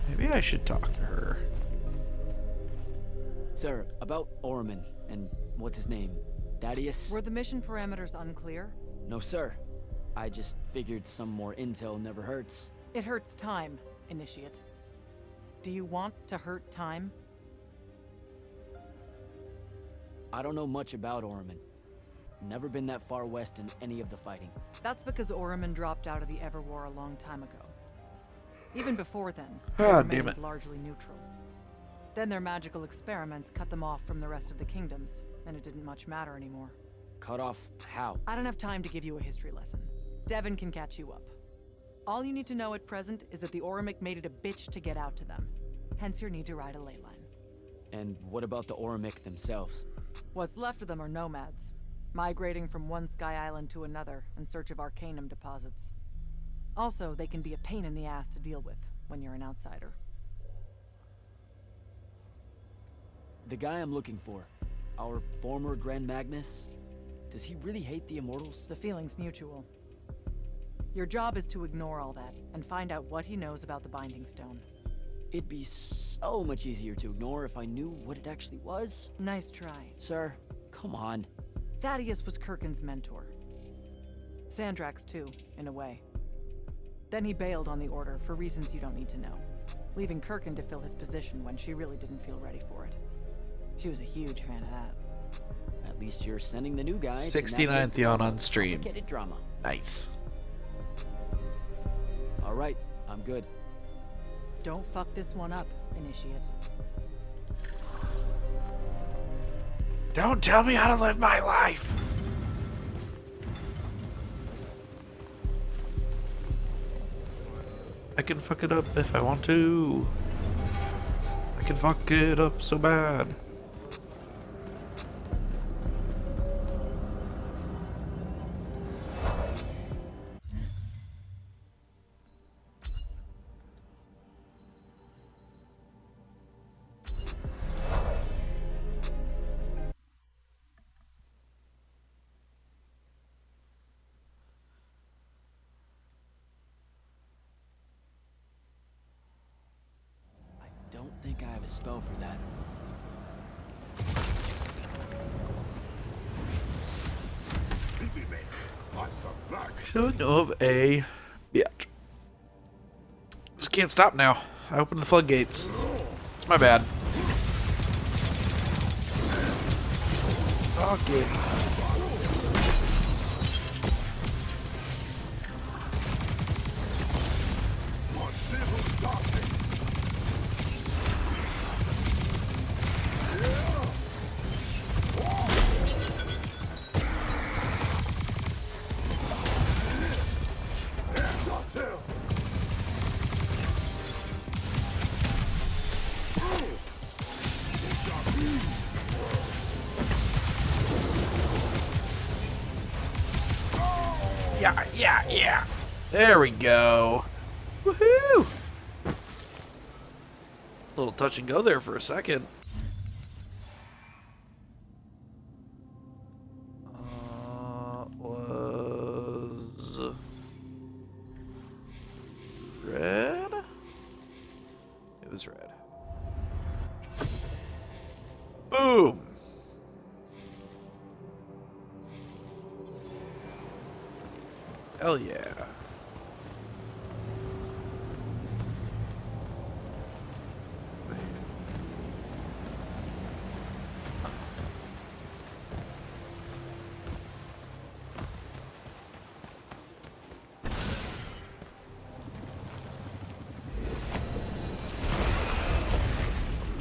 Maybe I should talk to her.
Sir, about Orman and what's his name? Thaddeus?
Were the mission parameters unclear?
No, sir. I just figured some more intel never hurts.
It hurts time, Initiate. Do you want to hurt time?
I don't know much about Orman. Never been that far west in any of the fighting.
That's because Orman dropped out of the Everwar a long time ago. Even before then,
Ah,
they
damn
remained
it.
largely neutral. Then their magical experiments cut them off from the rest of the kingdoms, and it didn't much matter anymore.
Cut off how?
I don't have time to give you a history lesson. Devin can catch you up. All you need to know at present is that the Orimic made it a bitch to get out to them. Hence your need to ride a ley line.
And what about the Orimic themselves?
What's left of them are nomads, migrating from one sky island to another in search of arcanum deposits. Also, they can be a pain in the ass to deal with when you're an outsider.
The guy I'm looking for, our former Grand Magnus, does he really hate the Immortals?
The feeling's mutual. Your job is to ignore all that and find out what he knows about the Binding Stone.
It'd be so much easier to ignore if I knew what it actually was.
Nice try.
Sir, come on.
Thaddeus was Kirkin's mentor. Sandrax too, in a way. Then he bailed on the Order for reasons you don't need to know, leaving Kirkin to fill his position when she really didn't feel ready for it. She was a huge fan of that.
At least you're sending the new guy.
69 Theon on stream.
Complicated drama.
Nice.
All right, I'm good.
Don't fuck this one up, Initiate.
Don't tell me how to live my life. I can fuck it up if I want to. I can fuck it up so bad.
Don't think I have a spell for that.
Son of a bitch. Just can't stop now. I opened the floodgates. It's my bad. Okay. Yeah. There we go. Woohoo! Little touch and go there for a second. Was red? It was red. Boom! Hell yeah.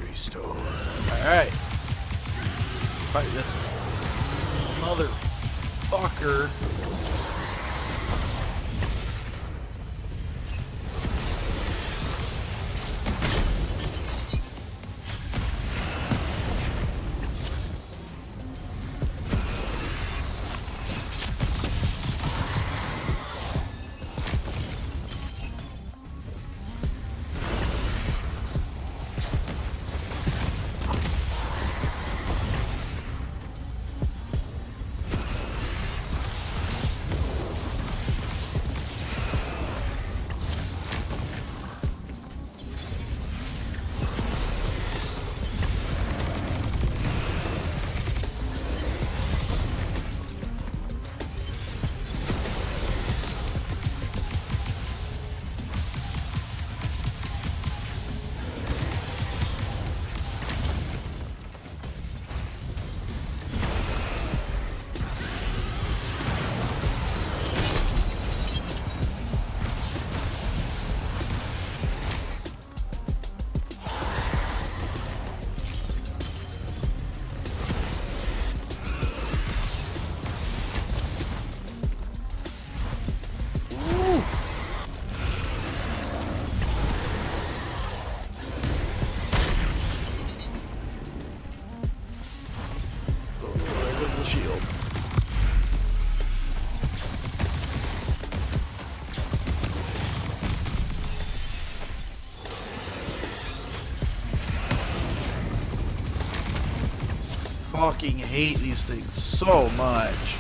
Restore. Alright. Fight this motherfucker. fucking hate these things so much.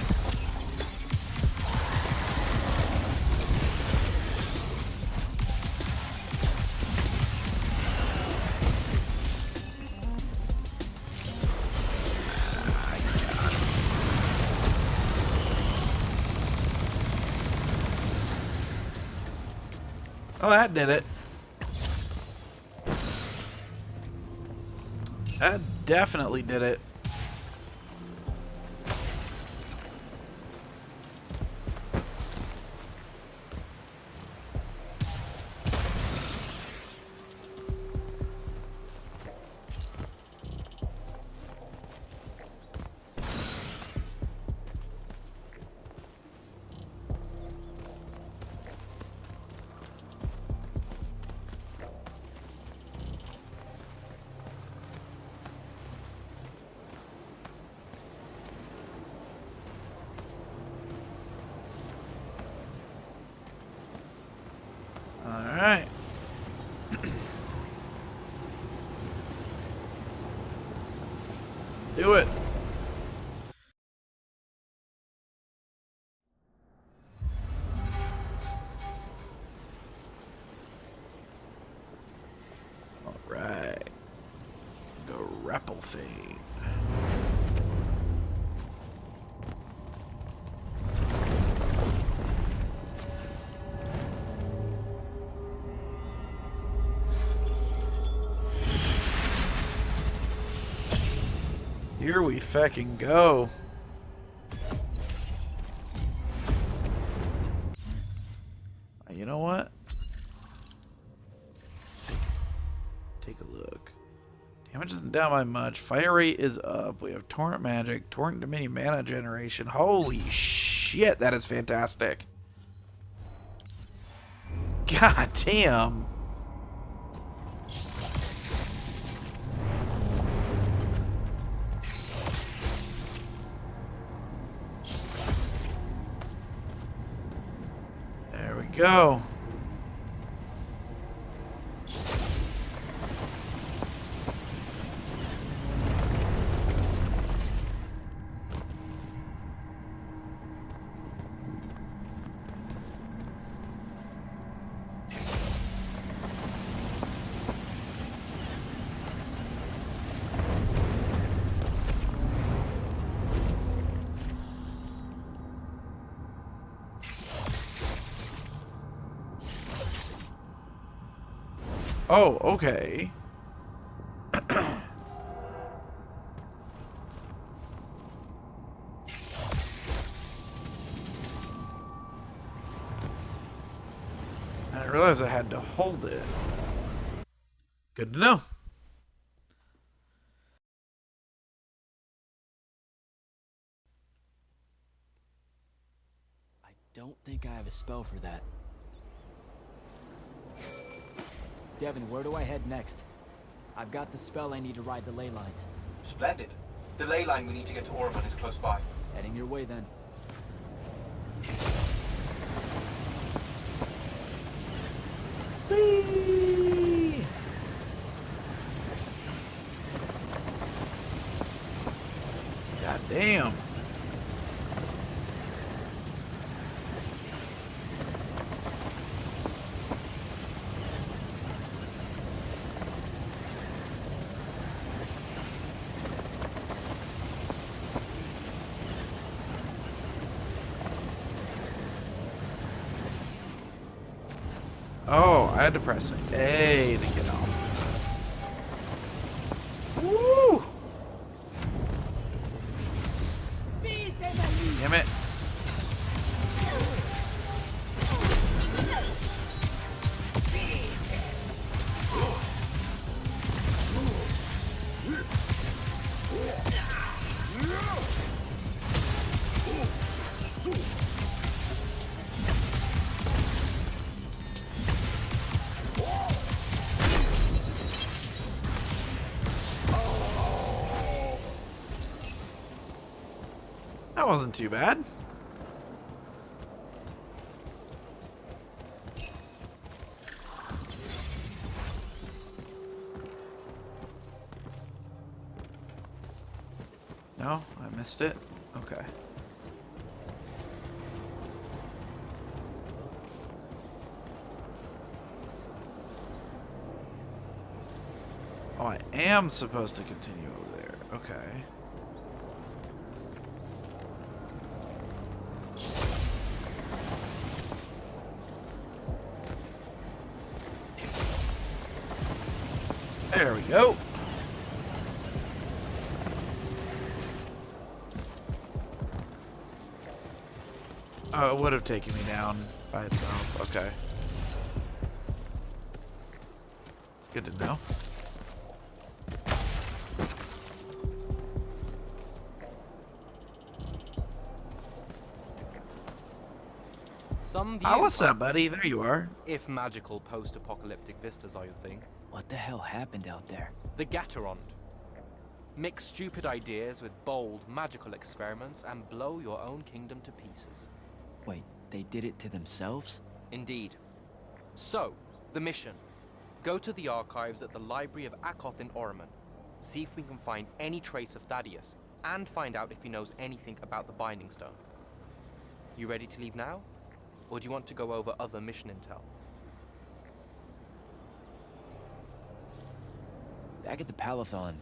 Oh, that did it. That definitely did it. Alright. Do it. Alright. Go Rappelfade. Here we fucking go. You know what? Take a look. Damage isn't down by much. Fire rate is up. We have Torrent Magic, Torrent Dominion Mana Generation. Holy shit, that is fantastic. God damn. There we go. Oh, okay. I didn't realize I had to hold it. Good to know.
I don't think I have a spell for that. Devin, where do I head next? I've got the spell I need to ride the ley lines.
Splendid. The ley line we need to get to Oregon is close by.
Heading your way then.
Whee! God damn. Oh, I had to press A to get off. Woo! Damn it. That wasn't too bad. No, I missed it. Okay. Oh, I am supposed to continue over there. Okay. There we go. Oh, it would have taken me down by itself. Okay. It's good to know.
Some
Oh,
view,
what's up, buddy? There you are.
if magical post-apocalyptic vistas are your thing,
What the hell happened out there?
the Gatorond. Mix stupid ideas with bold, magical experiments and blow your own kingdom to pieces.
Wait, they did it to themselves?
Indeed. So, the mission. Go to the archives at the Library of Akoth in Orman. See if we can find any trace of Thaddeus, and find out if he knows anything about the Binding Stone. You ready to leave now? Or do you want to go over other mission intel?
Back at the Palathon,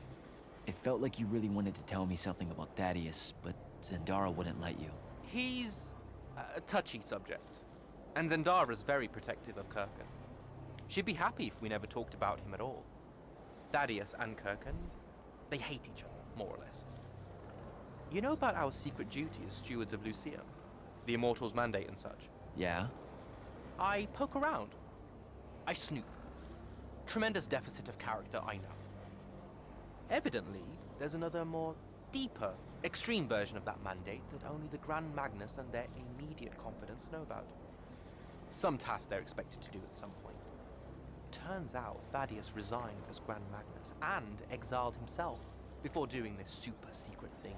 it felt like you really wanted to tell me something about Thaddeus, but Zendara wouldn't let you.
He's a touchy subject, and Zendara's very protective of Kirkin. She'd be happy if we never talked about him at all. Thaddeus and Kirkin, they hate each other, more or less. You know about our secret duty as stewards of Lucia? The Immortals' mandate and such?
Yeah?
I poke around. I snoop. Tremendous deficit of character, I know. Evidently, there's another more deeper, extreme version of that mandate that only the Grand Magnus and their immediate confidants know about. Some task they're expected to do at some point. Turns out Thaddeus resigned as Grand Magnus and exiled himself before doing this super secret thing.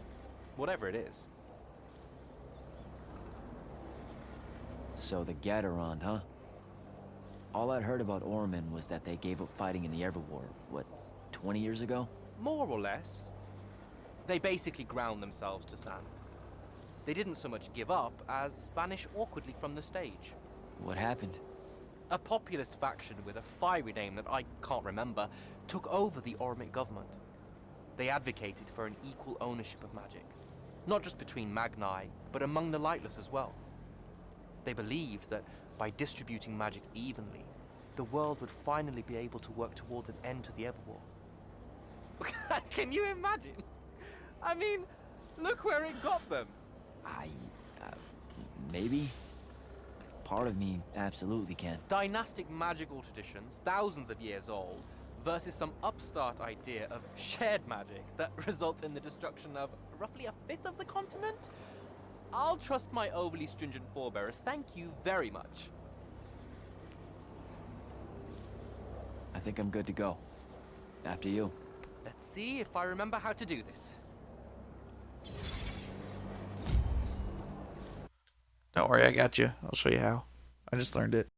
Whatever it is.
So the Gatorond, huh? All I'd heard about Orman was that they gave up fighting in the Everwar, what, 20 years ago?
More or less. They basically ground themselves to sand. They didn't so much give up as vanish awkwardly from the stage.
What happened?
A populist faction with a fiery name that I can't remember took over the Ormic government. They advocated for an equal ownership of magic, not just between Magni, but among the lightless as well. They believed that by distributing magic evenly, the world would finally be able to work towards an end to the Everwar. Can you imagine? I mean, look where it got them.
Maybe? Part of me absolutely can.
Dynastic magical traditions, thousands of years old, versus some upstart idea of shared magic that results in the destruction of roughly a fifth of the continent? I'll trust my overly stringent forebears, thank you very much.
I think I'm good to go. After you.
Let's see if I remember how to do this.
Don't worry, I got you. I'll show you how. I just learned it.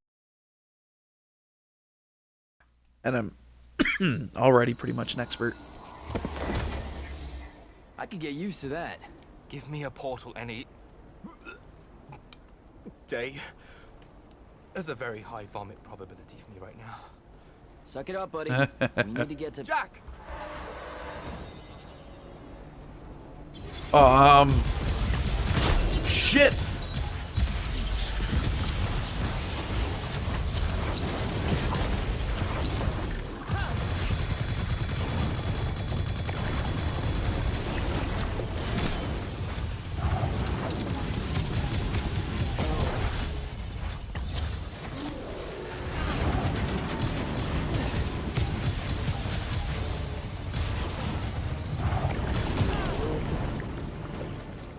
And I'm already pretty much an expert.
I could get used to that.
Give me a portal any day. There's a very high vomit probability for me right now.
Suck it up, buddy. We need to get to...
Jack!
Shit!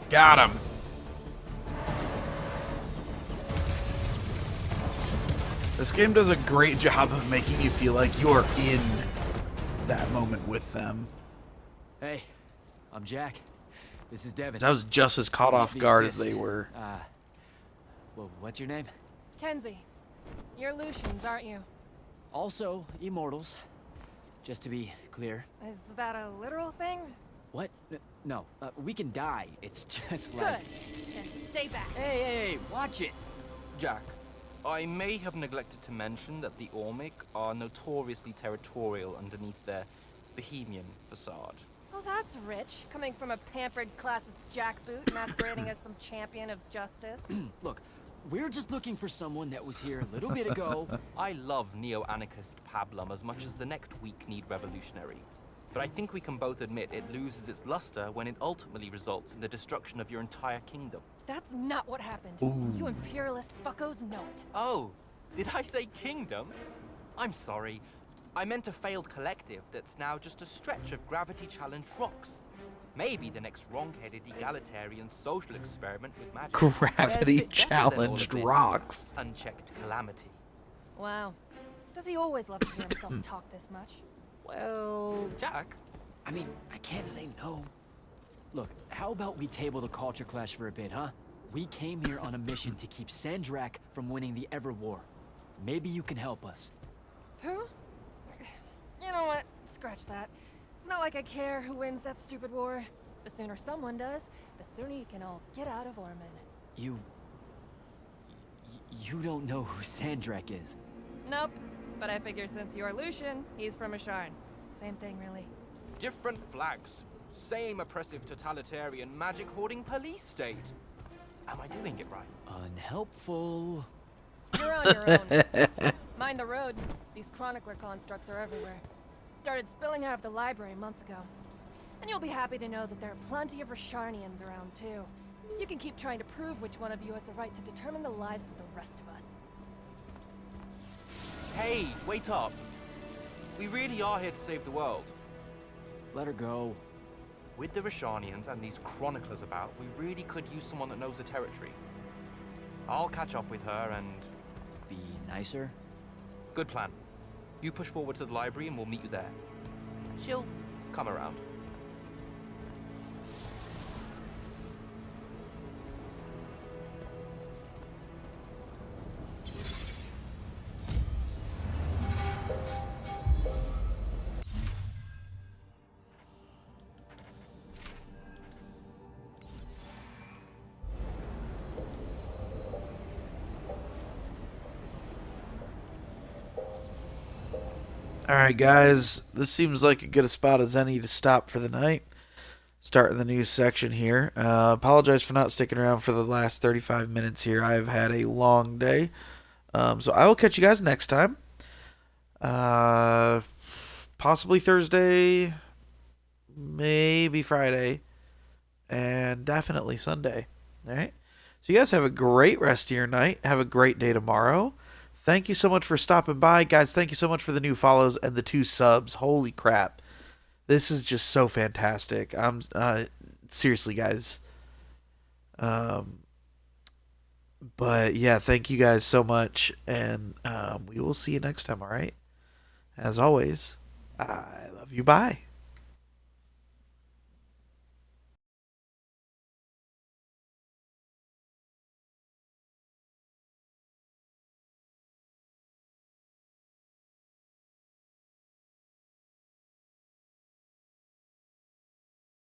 Got him. This game does a great job of making you feel like you're in that moment with them.
Hey, I'm Jack. This is Devin.
I was just as caught off guard as they were.
Well, what's your name?
Kenzie, you're Lucians, aren't you?
Also, Immortals. Just to be clear.
Is that a literal thing?
What? No, we can die. It's just
Good.
like...
Then stay back.
Hey, watch it!
Jack, I may have neglected to mention that the Ormic are notoriously territorial underneath their Bohemian facade.
Well, that's rich, coming from a pampered classist jackboot masquerading as some champion of justice.
Look, we're just looking for someone that was here a little bit ago.
I love neo-anarchist pablum as much as the next weak-kneed revolutionary. But I think we can both admit it loses its luster when it ultimately results in the destruction of your entire kingdom.
That's not what happened. You imperialist fuckos know it.
Oh, did I say kingdom? I'm sorry. I meant a failed collective that's now just a stretch of gravity-challenged rocks. Maybe the next wrong-headed egalitarian social experiment with magic.
Gravity challenged rocks.
Unchecked calamity.
Wow. Does he always love to hear himself talk this much?
Well,
Jack?
I mean, I can't say no. Look, how about we table the culture clash for a bit, huh? We came here on a mission to keep Sandrak from winning the Ever War. Maybe you can help us.
Who? You know what? Scratch that. It's not like I care who wins that stupid war. The sooner someone does, the sooner you can all get out of Orman.
You don't know who Sandrak is.
Nope. But I figure since you're Lucian, he's from Asharn. Same thing, really.
Different flags. Same oppressive totalitarian magic-hoarding police state. Am I doing it right?
Unhelpful.
You're on your own. Mind the road. These chronicler constructs are everywhere. Started spilling out of the library months ago. And you'll be happy to know that there are plenty of Rasharnians around, too. You can keep trying to prove which one of you has the right to determine the lives of the rest of us.
Hey, wait up. We really are here to save the world.
Let her go.
With the Rashanians and these chroniclers about, we really could use someone that knows the territory. I'll catch up with her and...
Be nicer.
Good plan. You push forward to the library and we'll meet you there. She'll come around.
Alright, guys, this seems like as good a spot as any to stop for the night. Starting the news section here. Apologize for not sticking around for the last 35 minutes here. I've had a long day. So I will catch you guys next time. Possibly Thursday, maybe Friday, and definitely Sunday. Alright? So you guys have a great rest of your night. Have a great day tomorrow. Thank you so much for stopping by. Guys, thank you so much for the new follows and the 2 subs. Holy crap. This is just so fantastic. I'm seriously, guys. But yeah, thank you guys so much, and we will see you next time, all right? As always, I love you. Bye.